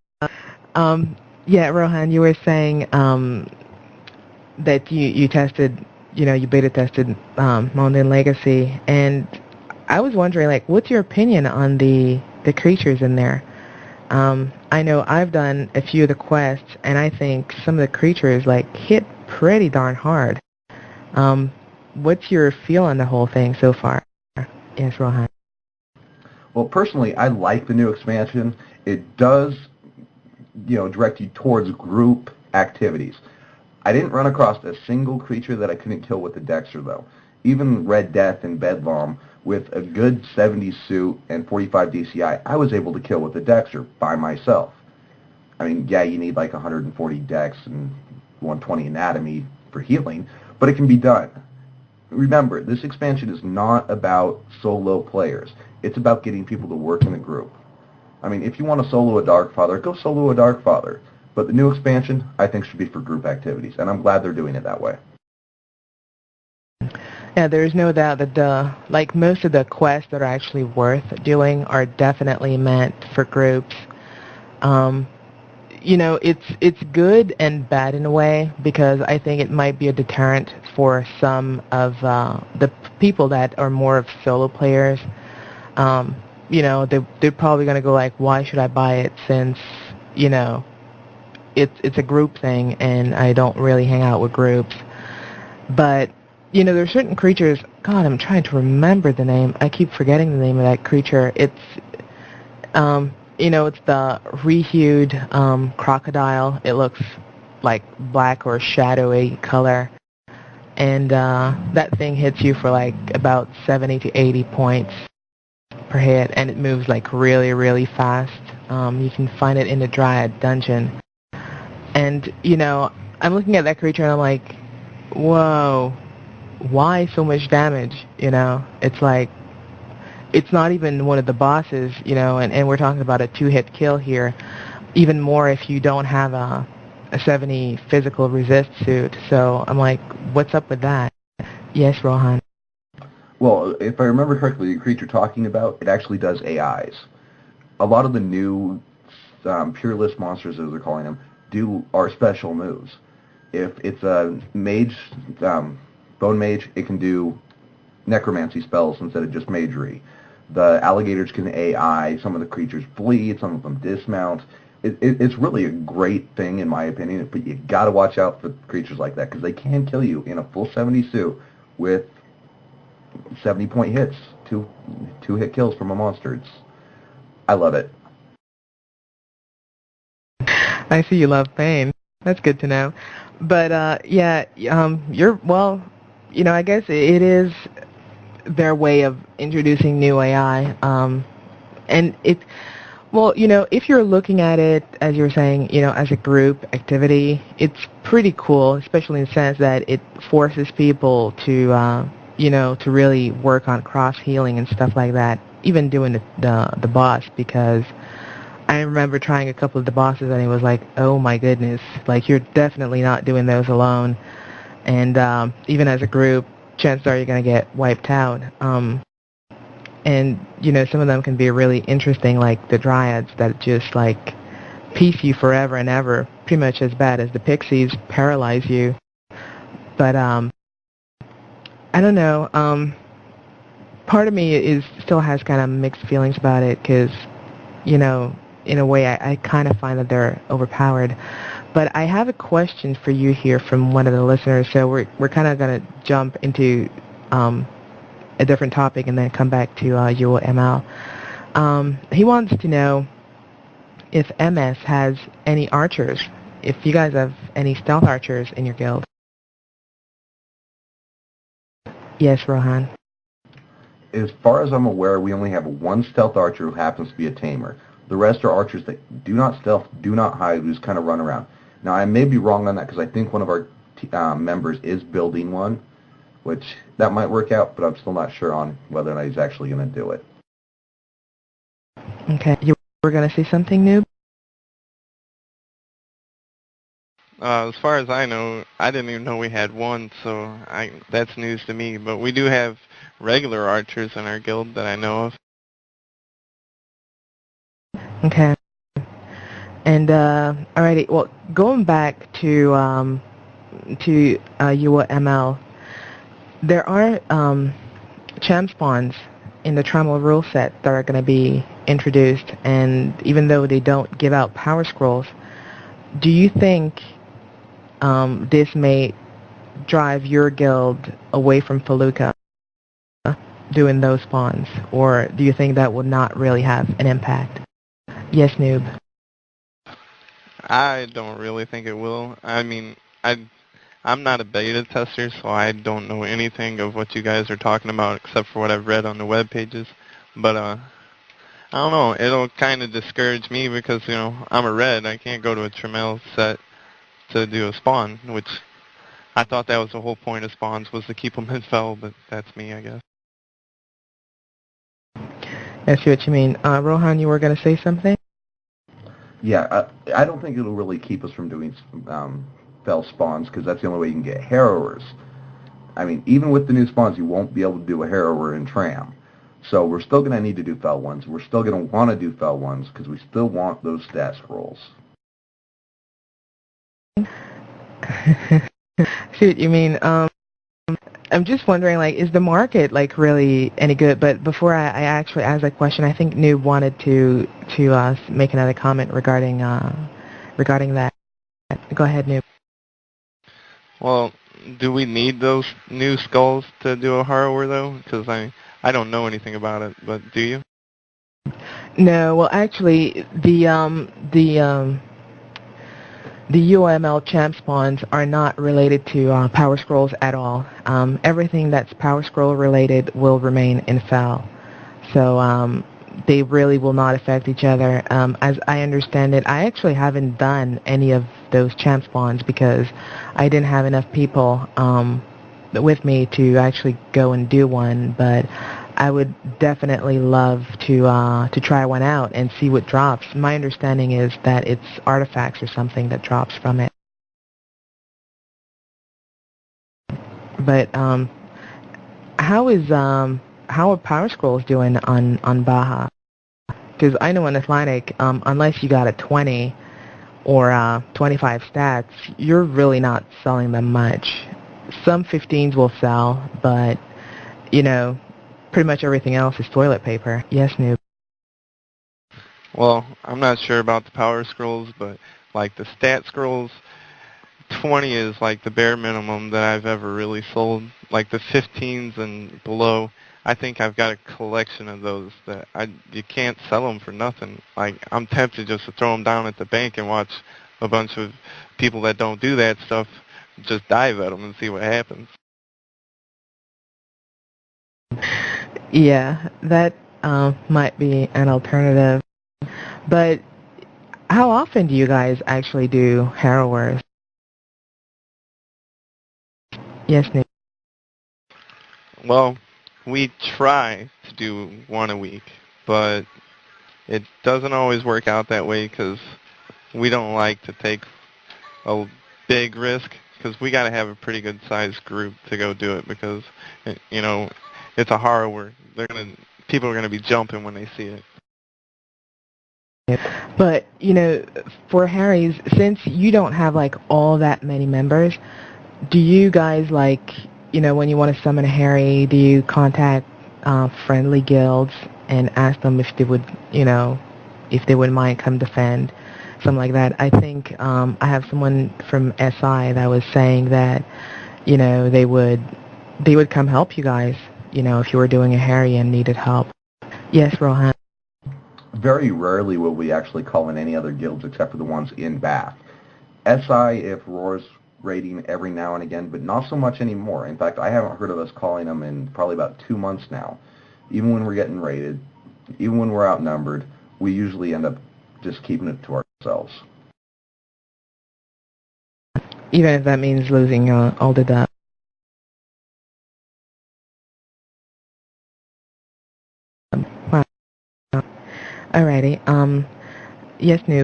yeah, Rohan, you were saying that you tested, you beta tested Mountain Legacy, and I was wondering, what's your opinion on the creatures in there? I know I've done a few of the quests, and I think some of the creatures, hit pretty darn hard. What's your feel on the whole thing so far? Yes, Rohan. Well, personally, I like the new expansion. It does, direct you towards group activities. I didn't run across a single creature that I couldn't kill with the Dexter, though. Even Red Death and Bedlam, with a good 70 suit and 45 DCI, I was able to kill with the Dexter by myself. I mean, yeah, you need 140 Dex and 120 Anatomy for healing, but it can be done. Remember, this expansion is not about solo players. It's about getting people to work in a group. I mean, if you want to solo a Darkfather, go solo a Darkfather. But the new expansion, I think, should be for group activities, and I'm glad they're doing it that way. Yeah, there's no doubt that most of the quests that are actually worth doing are definitely meant for groups. It's good and bad in a way, because I think it might be a deterrent for some of the people that are more of solo players. They're probably going to go why should I buy it, since, it's a group thing and I don't really hang out with groups. But there are certain creatures, God, I'm trying to remember the name. I keep forgetting the name of that creature. It's, it's the rehued crocodile. It looks like black or shadowy color. And that thing hits you for about 70 to 80 points per hit, and it moves really, really fast. You can find it in the Dryad dungeon. And, I'm looking at that creature and I'm like, whoa. Why so much damage? It's it's not even one of the bosses, and we're talking about a 2-hit kill here, even more if you don't have a 70 physical resist suit. So I'm like, what's up with that? Yes, Rohan. Well, if I remember correctly, the creature talking about, it actually does AIs. A lot of the new pure list monsters, as they're calling them, are special moves. If it's a mage, bone mage, it can do necromancy spells instead of just magery. The alligators can AI, some of the creatures bleed, some of them dismount. It's really a great thing in my opinion, but you gotta watch out for creatures like that because they can kill you in a full 70 suit with 70-point hits, two hit kills from a monster. I love it. I see you love pain. That's good to know. But I guess it is their way of introducing new AI. And if you're looking at it, as you're saying, as a group activity, it's pretty cool, especially in the sense that it forces people to, to really work on cross-healing and stuff like that, even doing the boss, because I remember trying a couple of the bosses and it was like, oh my goodness, like you're definitely not doing those alone. And even as a group, chances are you're going to get wiped out. And, some of them can be really interesting, like the dryads that just like piece you forever and ever, pretty much as bad as the pixies, paralyze you. But I don't know. Part of me still has kind of mixed feelings about it because, in a way, I kind of find that they're overpowered. But I have a question for you here from one of the listeners. So we're kind of going to jump into a different topic and then come back to UML. He wants to know if MS has any archers, if you guys have any stealth archers in your guild. Yes, Rohan. As far as I'm aware, we only have one stealth archer who happens to be a tamer. The rest are archers that do not stealth, do not hide, who just kind of run around. Now, I may be wrong on that because I think one of our members is building one, which that might work out, but I'm still not sure on whether or not he's actually going to do it. Okay. You were going to say something, Noob? As far as I know, I didn't even know we had one, so that's news to me. But we do have regular archers in our guild that I know of. Okay. And alrighty. Well, going back to UML, there are champ spawns in the Trammel rule set that are going to be introduced, and even though they don't give out power scrolls, do you think this may drive your guild away from Felucca doing those spawns, or do you think that would not really have an impact? Yes, Noob. I don't really think it will. I mean, I'm not a beta tester, so I don't know anything of what you guys are talking about except for what I've read on the web pages. But I don't know. It'll kind of discourage me because I'm a red. I can't go to a Trammel set to do a spawn, which I thought that was the whole point of spawns, was to keep them in fell. But that's me, I guess. I see what you mean. Rohan, you were going to say something? Yeah, I don't think it'll really keep us from doing fell spawns because that's the only way you can get harrowers. I mean, even with the new spawns, you won't be able to do a harrower in Tram. So we're still going to need to do fell ones. We're still going to want to do fell ones because we still want those stat scrolls. See what you mean. I'm just wondering, like, is the market, like, really any good? But before I actually ask that question, I think Noob wanted to make another comment regarding that. Go ahead, Noob. Well, do we need those new skulls to do a harrower, though? Because I don't know anything about it, but do you? No, well, actually, the UML champ spawns are not related to power scrolls at all. Everything that's power scroll related will remain in FAL. So they really will not affect each other. As I understand it, I actually haven't done any of those champ spawns because I didn't have enough people with me to actually go and do one. But I would definitely love to try one out and see what drops. My understanding is that it's artifacts or something that drops from it. But how are Power Scrolls doing on Baja? Because I know in Atlantic, unless you got a 20 or 25 stats, you're really not selling them much. Some 15s will sell, but you know, pretty much everything else is toilet paper. Yes, Noob. Well, I'm not sure about the Power Scrolls, but like the Stat Scrolls, 20 is like the bare minimum that I've ever really sold. Like the 15s and below, I think I've got a collection of those that you can't sell them for nothing. Like I'm tempted just to throw them down at the bank and watch a bunch of people that don't do that stuff just dive at them and see what happens. Yeah, that might be an alternative. But how often do you guys actually do harrowers? Yes, Noob. Well, we try to do one a week, but it doesn't always work out that way because we don't like to take a big risk because we got to have a pretty good sized group to go do it because, you know, it's a horror. People are gonna be jumping when they see it. But, you know, for Harry's, since you don't have like all that many members, do you guys like, you know, when you want to summon a Harry, do you contact friendly guilds and ask them if they would, you know, if they wouldn't mind come defend, something like that? I think I have someone from SI that was saying that, you know, they would come help you guys, you know, if you were doing a Harry and needed help. Yes, Rohan. Very rarely will we actually call in any other guilds except for the ones in Bath. SI, if Roar's raiding every now and again, but not so much anymore. In fact, I haven't heard of us calling them in probably about 2 months now. Even when we're getting raided, even when we're outnumbered, we usually end up just keeping it to ourselves. Even if that means losing all the dub. Wow. Alrighty. Yes, Noob.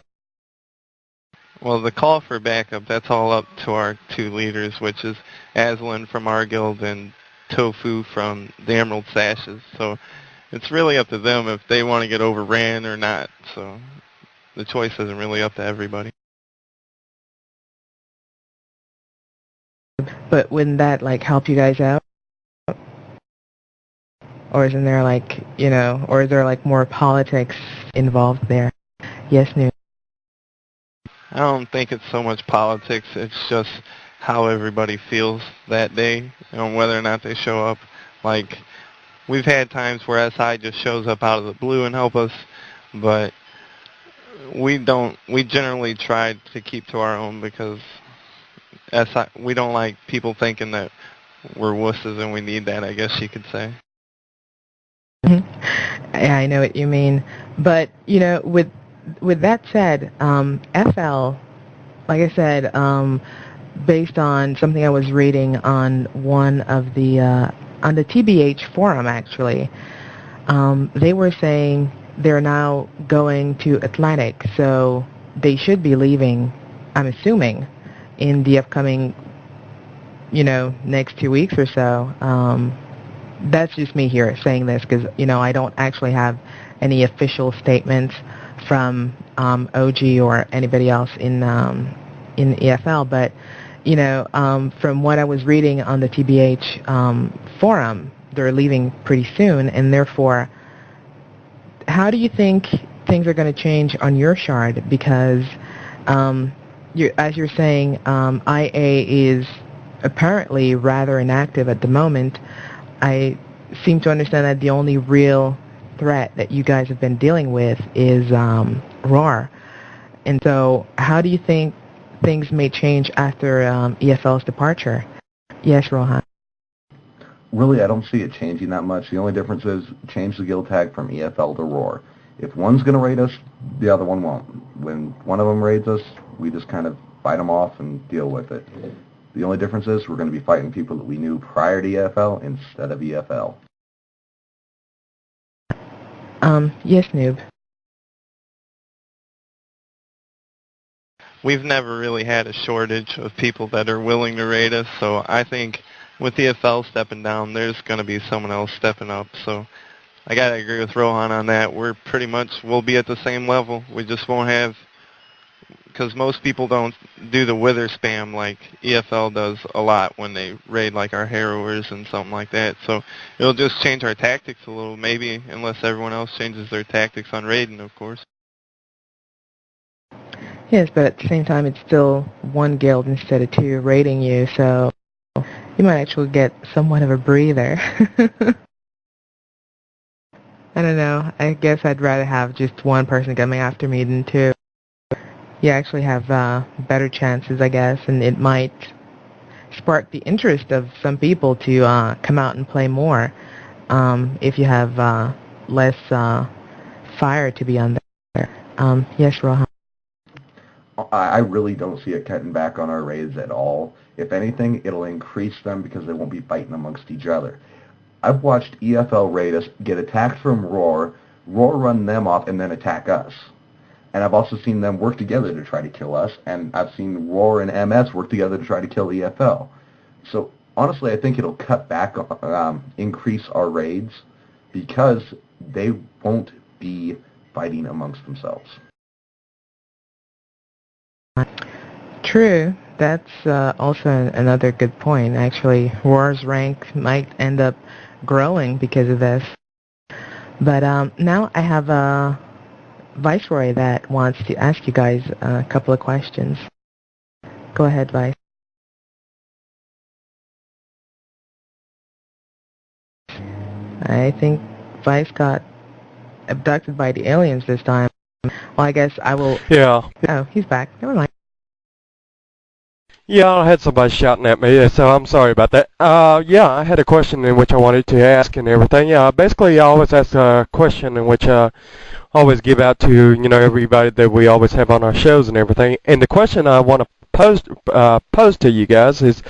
Well, the call for backup, that's all up to our two leaders, which is Aslan from our guild and Tofu from the Emerald Sashes. So it's really up to them if they want to get overran or not. So the choice isn't really up to everybody. But wouldn't that like help you guys out? Or isn't there like, you know, or is there like more politics involved there? Yes, Noob. I don't think it's so much politics. It's just how everybody feels that day, you know, whether or not they show up. Like, we've had times where SI just shows up out of the blue and help us, but we generally try to keep to our own because we don't like people thinking that we're wusses and we need that, I guess you could say. Yeah, I know what you mean. But, you know, with that said, FL, like I said, based on something I was reading on one of the on the TBH forum, actually, they were saying they're now going to Atlantic, so they should be leaving, I'm assuming, in the upcoming, you know, next 2 weeks or so. That's just me here saying this because, you know, I don't actually have any official statements from OG or anybody else in EFL, but, you know, from what I was reading on the TBH forum, they're leaving pretty soon, and therefore, how do you think things are going to change on your shard? Because, as you're saying, IA is apparently rather inactive at the moment. I seem to understand that the only real threat that you guys have been dealing with is ROAR. And so how do you think things may change after EFL's departure? Yes, Rohan. Really, I don't see it changing that much. The only difference is change the guild tag from EFL to ROAR. If one's going to raid us, the other one won't. When one of them raids us, we just kind of fight them off and deal with it. The only difference is we're going to be fighting people that we knew prior to EFL instead of EFL. Yes, Noob. We've never really had a shortage of people that are willing to raid us, so I think with EFL stepping down, there's going to be someone else stepping up. So I got to agree with Rohan on that. We'll be at the same level. We just won't have, because most people don't do the wither spam like EFL does a lot when they raid like our harrowers and something like that. So it'll just change our tactics a little, maybe, unless everyone else changes their tactics on raiding, of course. Yes, but at the same time, it's still one guild instead of two raiding you, so you might actually get somewhat of a breather. I don't know. I guess I'd rather have just one person coming after me than two. You actually have better chances, I guess, and it might spark the interest of some people to come out and play more if you have less fire to be on there. Yes, Rohan. I really don't see it cutting back on our raids at all. If anything, it'll increase them because they won't be fighting amongst each other. I've watched EFL raid us, get attacked from Roar run them off, and then attack us. And I've also seen them work together to try to kill us, and I've seen Roar and MS work together to try to kill EFL. So honestly, I think it'll cut back, increase our raids, because they won't be fighting amongst themselves. True. That's also another good point. Actually, Roar's rank might end up growing because of this. But now I have a Viceroy that wants to ask you guys a couple of questions. Go ahead, Vice. I think Vice got abducted by the aliens this time. Well, I guess I will... Yeah. Oh, he's back. Never mind. Yeah, I had somebody shouting at me, so I'm sorry about that. Yeah, I had a question in which I wanted to ask and everything. Yeah, basically I always ask a question in which I always give out to, everybody that we always have on our shows and everything. And the question I want to pose to you guys is,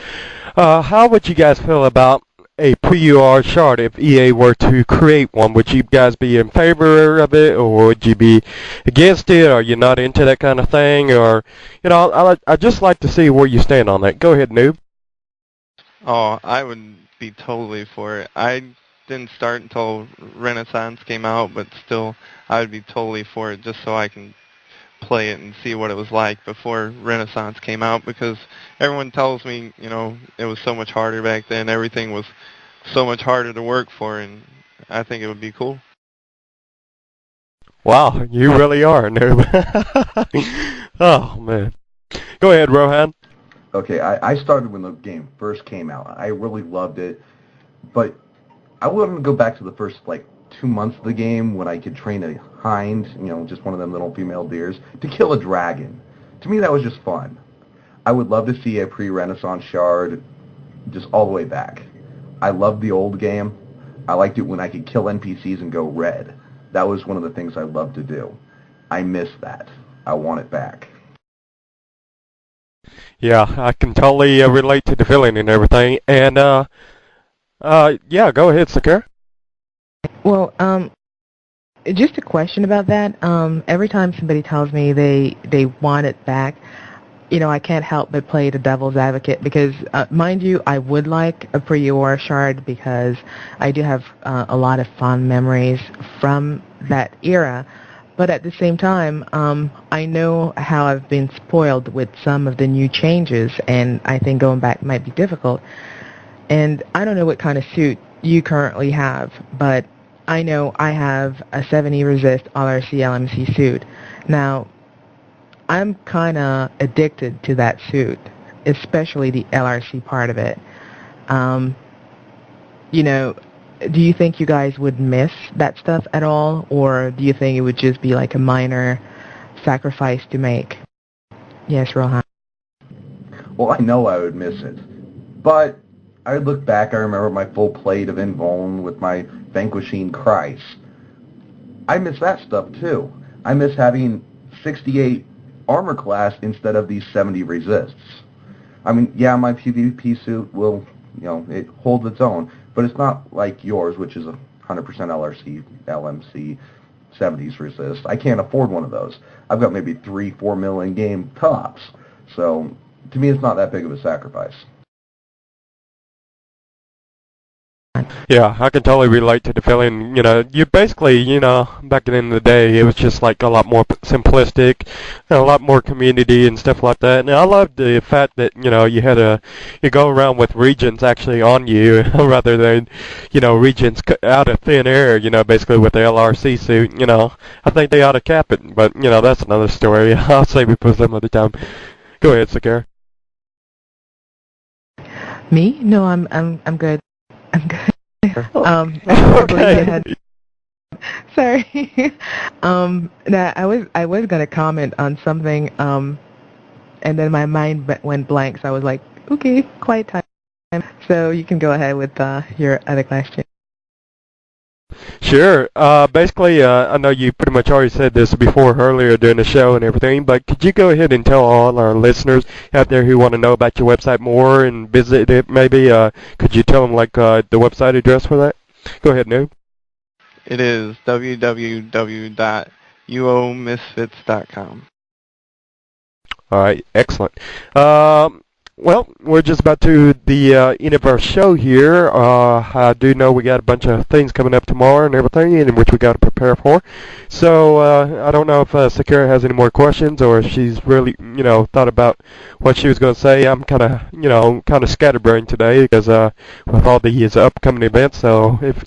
how would you guys feel about a pre-UR shard if EA were to create one? Would you guys be in favor of it, or would you be against it? Are you not into that kind of thing? Or, I'd just like to see where you stand on that. Go ahead, Noob. Oh, I would be totally for it. I didn't start until Renaissance came out, but still, I would be totally for it just so I can play it and see what it was like before Renaissance came out, because everyone tells me, it was so much harder back then. Everything was so much harder to work for, and I think it would be cool. Wow, you really are, Noob. Oh, man. Go ahead, Rohan. Okay, I started when the game first came out. I really loved it, but I wouldn't go back to the first, 2 months of the game when I could train a hind, just one of them little female deers, to kill a dragon. To me, that was just fun. I would love to see a pre-Renaissance shard just all the way back. I loved the old game. I liked it when I could kill NPCs and go red. That was one of the things I loved to do. I miss that. I want it back. Yeah, I can totally relate to the feeling and everything. And, yeah, go ahead, Sakura. Well, just a question about that. Every time somebody tells me they want it back, I can't help but play the devil's advocate because, mind you, I would like a pre-UR shard because I do have a lot of fond memories from that era. But at the same time, I know how I've been spoiled with some of the new changes, and I think going back might be difficult. And I don't know what kind of suit you currently have, but I know I have a 7E resist LRC LMC suit. Now, I'm kind of addicted to that suit, especially the LRC part of it. Do you think you guys would miss that stuff at all, or do you think it would just be like a minor sacrifice to make? Yes, Rohan. Well, I know I would miss it, but I look back, I remember my full plate of Invuln with my Vanquishing Christ. I miss that stuff too. I miss having 68 armor class instead of these 70 resists. I mean, yeah, my PvP suit will, it holds its own, but it's not like yours, which is 100% LRC, LMC, 70s resist. I can't afford one of those. I've got maybe 3-4 mil in game tops. So to me, it's not that big of a sacrifice. Yeah, I can totally relate to the feeling. You basically, back in the day, it was just like a lot more simplistic, and a lot more community and stuff like that. And I loved the fact that, you go around with regents actually on you rather than, regents out of thin air, basically with the LRC suit. I think they ought to cap it, but, that's another story. I'll save it for some other time. Go ahead, Sakara. Me? No, I'm good. I'm good. Okay. Sorry. No, I was gonna comment on something, and then my mind went blank. So I was like, okay, quiet time. So you can go ahead with your other question. Sure. Basically, I know you pretty much already said this before earlier during the show and everything, but could you go ahead and tell all our listeners out there who want to know about your website more and visit it maybe, could you tell them like the website address for that? Go ahead, Noob. It is www.uomisfits.com. All right, excellent. Well, we're just about to the end of our show here. I do know we got a bunch of things coming up tomorrow and everything, in which we got to prepare for. So I don't know if Sakara has any more questions, or if she's really, thought about what she was going to say. I'm kind of scatterbrained today because with all these upcoming events. So if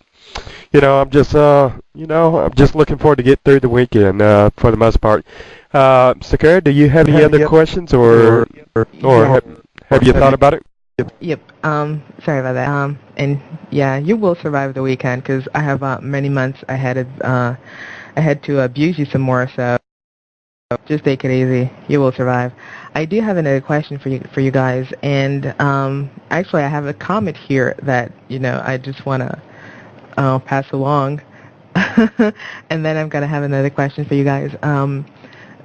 I'm just looking forward to get through the weekend for the most part. Sakara, do you have any other questions, or have you thought about it? Yep. Sorry about that. And yeah, you will survive the weekend because I have many months ahead to abuse you some more. So just take it easy. You will survive. I do have another question for you guys, and actually I have a comment here that I just want to pass along, and then I'm gonna have another question for you guys.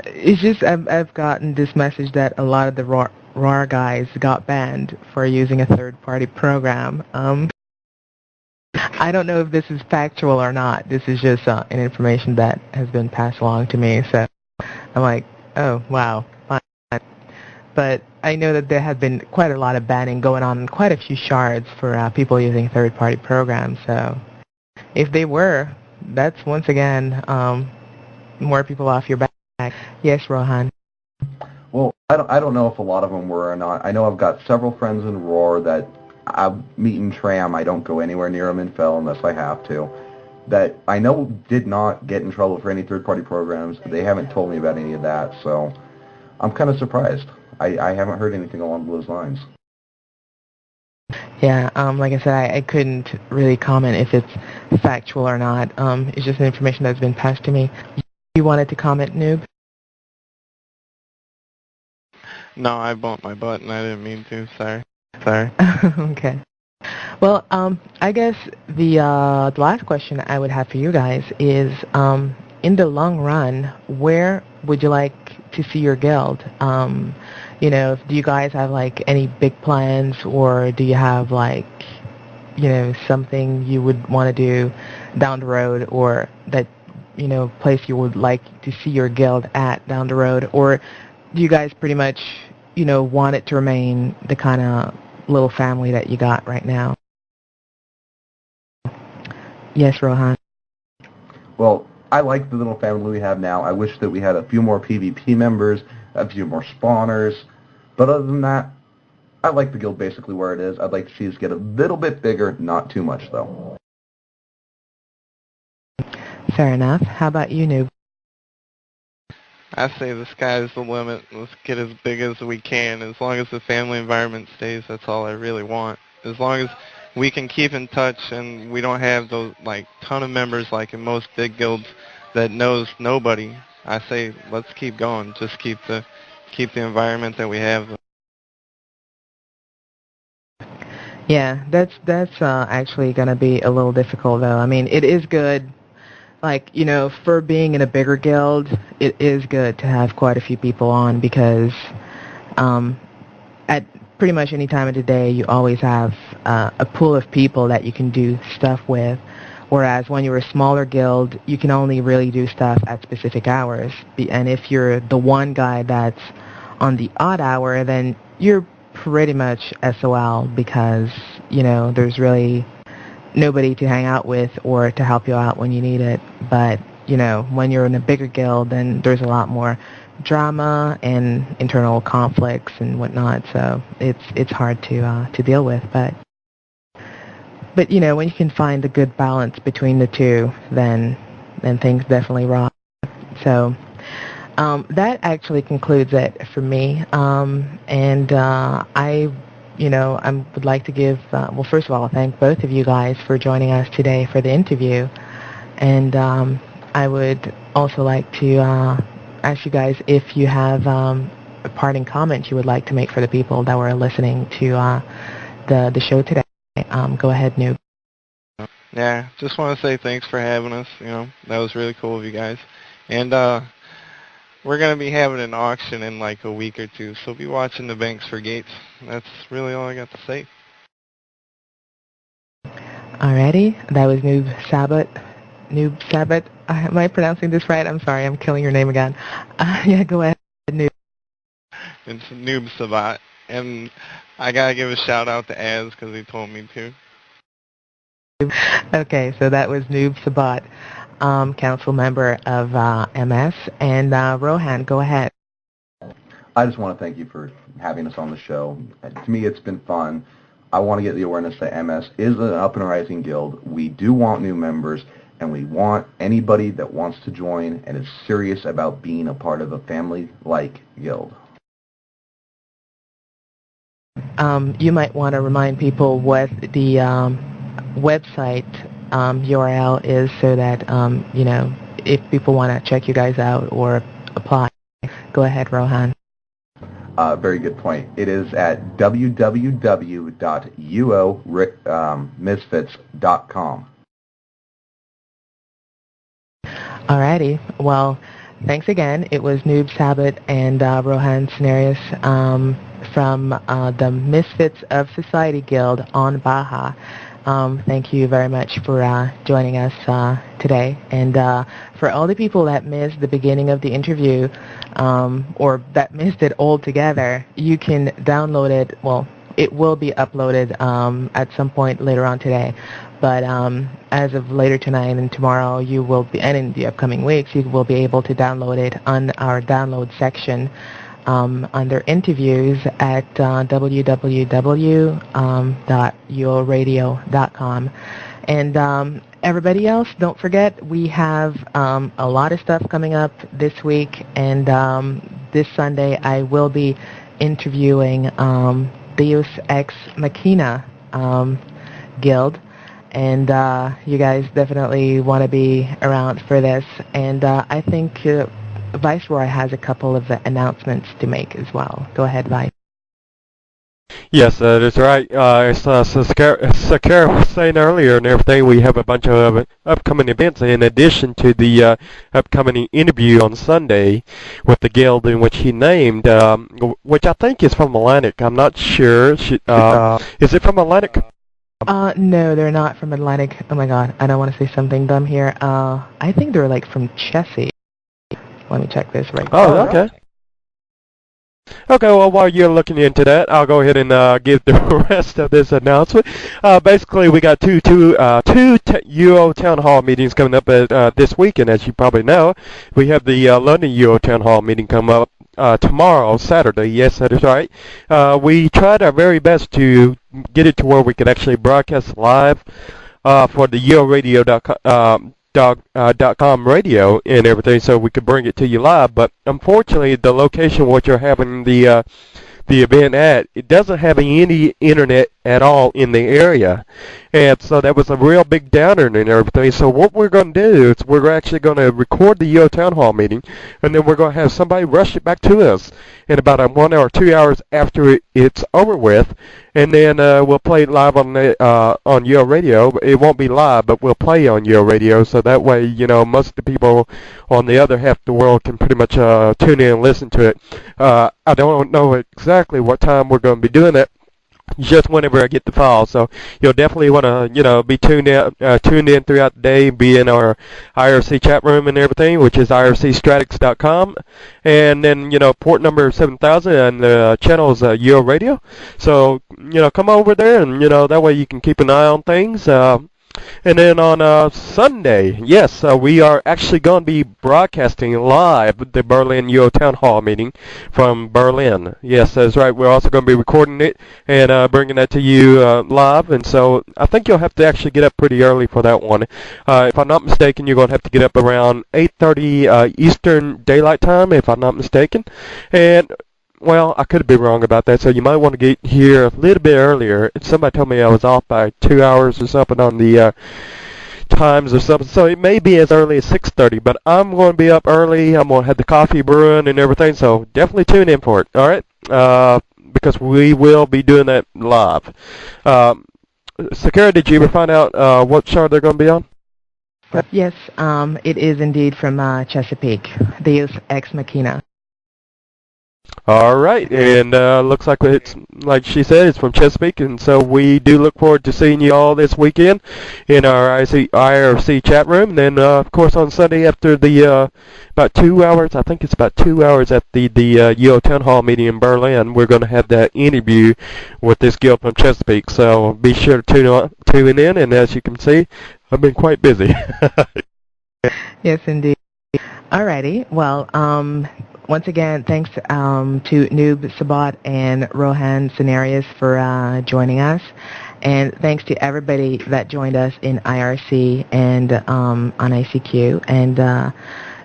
It's just I've gotten this message that a lot of the RAR guys got banned for using a third-party program. I don't know if this is factual or not. This is just an information that has been passed along to me. So I'm like, oh wow, fine. But I know that there have been quite a lot of banning going on, quite a few shards for people using third-party programs. So if they were, that's once again more people off your back. Yes, Rohan. Well, I don't know if a lot of them were or not. I know I've got several friends in Roar that I meet in tram. I don't go anywhere near them in Fel unless I have to. That I know did not get in trouble for any third-party programs. They haven't told me about any of that, so I'm kind of surprised. I haven't heard anything along those lines. Yeah, like I said, I couldn't really comment if it's factual or not. It's just information that's been passed to me. You wanted to comment, Noob? No, I bumped my button. I didn't mean to. Sorry. Okay. Well, I guess the last question I would have for you guys is, in the long run, where would you like to see your guild? Do you guys have like any big plans, or do you have like, something you would want to do down the road, or that, place you would like to see your guild at down the road, or do you guys pretty much, want it to remain the kind of little family that you got right now? Yes, Rohan. Well, I like the little family we have now. I wish that we had a few more PvP members, a few more spawners. But other than that, I like the guild basically where it is. I'd like to see us get a little bit bigger, not too much though. Fair enough. How about you, Noob? I say the sky's the limit. Let's get as big as we can. As long as the family environment stays, that's all I really want. As long as we can keep in touch and we don't have those ton of members like in most big guilds that knows nobody, I say let's keep going. Just keep the environment that we have. Yeah, that's actually going to be a little difficult though. I mean, it is good. For being in a bigger guild, it is good to have quite a few people on because at pretty much any time of the day, you always have a pool of people that you can do stuff with. Whereas when you're a smaller guild, you can only really do stuff at specific hours. And if you're the one guy that's on the odd hour, then you're pretty much SOL because, there's really nobody to hang out with or to help you out when you need it. But, when you're in a bigger guild, then there's a lot more drama and internal conflicts and whatnot. So it's hard to deal with. But when you can find a good balance between the two, then things definitely rock. So that actually concludes it for me. I would like to give, first of all, thank both of you guys for joining us today for the interview. And I would also like to ask you guys if you have a parting comment you would like to make for the people that were listening to the show today. Go ahead, Noob. Yeah, just want to say thanks for having us. That was really cool of you guys. And we're going to be having an auction in like a week or two, so be watching the banks for gates. That's really all I got to say. Alrighty, that was Noob Sabbat. Am I pronouncing this right? I'm sorry, I'm killing your name again. Yeah, go ahead, Noob. It's Noob Sabbat. And I got to give a shout out to Az because he told me to. Okay, so that was Noob Sabbat, council member of MS. And Rohan, go ahead. I just want to thank you for having us on the show. To me, it's been fun. I want to get the awareness that MS is an up-and-rising guild. We do want new members, and we want anybody that wants to join and is serious about being a part of a family-like guild. You might want to remind people what the website URL is so that, if people want to check you guys out or apply. Go ahead, Rohan. Very good point. It is at www.uomisfits.com. Alrighty. Well, thanks again. It was Noob Sabbat and Rohan Scenarius from the Misfits of Society Guild on Baja. Thank you very much for joining us today. And for all the people that missed the beginning of the interview or that missed it altogether, you can download it. Well, it will be uploaded at some point later on today. But as of later tonight and tomorrow, you will be, and in the upcoming weeks, you will be able to download it on our download section under interviews at www.uoradio.com. And everybody else, don't forget, we have a lot of stuff coming up this week. And this Sunday, I will be interviewing Deus Ex Machina Guild. And you guys definitely want to be around for this. And I think Viceroy has a couple of announcements to make as well. Go ahead, Vice. Yes, that's right. As Sakara was saying earlier and everything, we have a bunch of upcoming events in addition to the upcoming interview on Sunday with the guild in which he named, which I think is from Atlantic. I'm not sure. Is it from Atlantic? No, they're not from Atlantic. Oh my god, I don't want to say something dumb here. I think they're like from Chessie. Let me check this right now. Oh, okay. Okay, well, while you're looking into that, I'll go ahead and give the rest of this announcement. Basically, we got two UO Town Hall meetings coming up this weekend, as you probably know. We have the London UO Town Hall meeting coming up tomorrow, Saturday. Yes, that is right. We tried our very best to get it to where we could actually broadcast live for the UORadio.com radio and everything, so we could bring it to you live. But unfortunately, the location what you're having the event at, it doesn't have any internet at all in the area, and so that was a real big downer and everything. So what we're going to do is we're actually going to record the UO Town Hall meeting, and then we're going to have somebody rush it back to us in about 1 or 2 hours after it's over with, and then we'll play it live on UO Radio. It won't be live, but we'll play on UO Radio, so that way, most of the people on the other half of the world can pretty much tune in and listen to it. I don't know exactly what time we're going to be doing it, just whenever I get the file. So you'll definitely want to, be tuned in throughout the day, be in our IRC chat room and everything, which is ircstratics.com. And then, port number 7000 and the channel is Euro Radio. So, come over there and, that way you can keep an eye on things. And then on Sunday, yes, we are actually going to be broadcasting live the Berlin UO Town Hall meeting from Berlin. Yes, that's right. We're also going to be recording it and bringing that to you live. And so I think you'll have to actually get up pretty early for that one. If I'm not mistaken, you're going to have to get up around 8:30 Eastern Daylight Time, if I'm not mistaken. And well, I could be wrong about that, so you might want to get here a little bit earlier. Somebody told me I was off by 2 hours or something on the times or something, so it may be as early as 6:30, but I'm going to be up early. I'm going to have the coffee brewing and everything, so definitely tune in for it, all right? Because we will be doing that live. Sakara, did you ever find out what show they're going to be on? Yes, it is indeed from Chesapeake, Deus Ex Machina. All right, and looks like it's, like she said, it's from Chesapeake, and so we do look forward to seeing you all this weekend in our IRC chat room. And then, of course, on Sunday after the about 2 hours, I think it's about 2 hours at the UO Town Hall meeting in Berlin, we're going to have that interview with this guild from Chesapeake. So be sure to tune in, and as you can see, I've been quite busy. Yes, indeed. Alrighty, well, once again, thanks to Noob Sabat and Rohan Scenarius for joining us. And thanks to everybody that joined us in IRC and on ICQ. And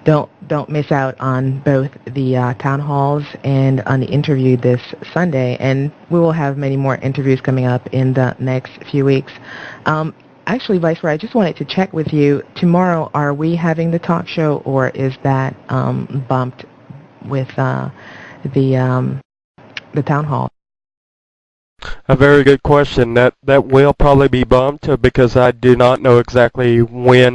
don't miss out on both the town halls and on the interview this Sunday. And we will have many more interviews coming up in the next few weeks. Actually, Viceroy, I just wanted to check with you. Tomorrow, are we having the talk show, or is that bumped with the town hall? A very good question. That will probably be bumped because I do not know exactly when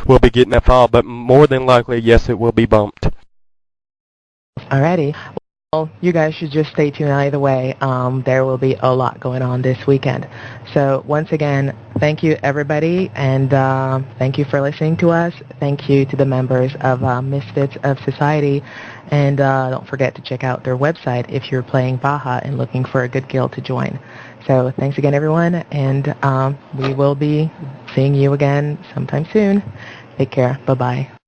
we'll be getting that file, but more than likely, yes, it will be bumped. Alrighty. Well, you guys should just stay tuned either way. There will be a lot going on this weekend. So once again, thank you everybody, and thank you for listening to us. Thank you to the members of Misfits of Society, and don't forget to check out their website if you're playing Baja and looking for a good guild to join. So thanks again everyone, and we will be seeing you again sometime soon. Take care. Bye-bye.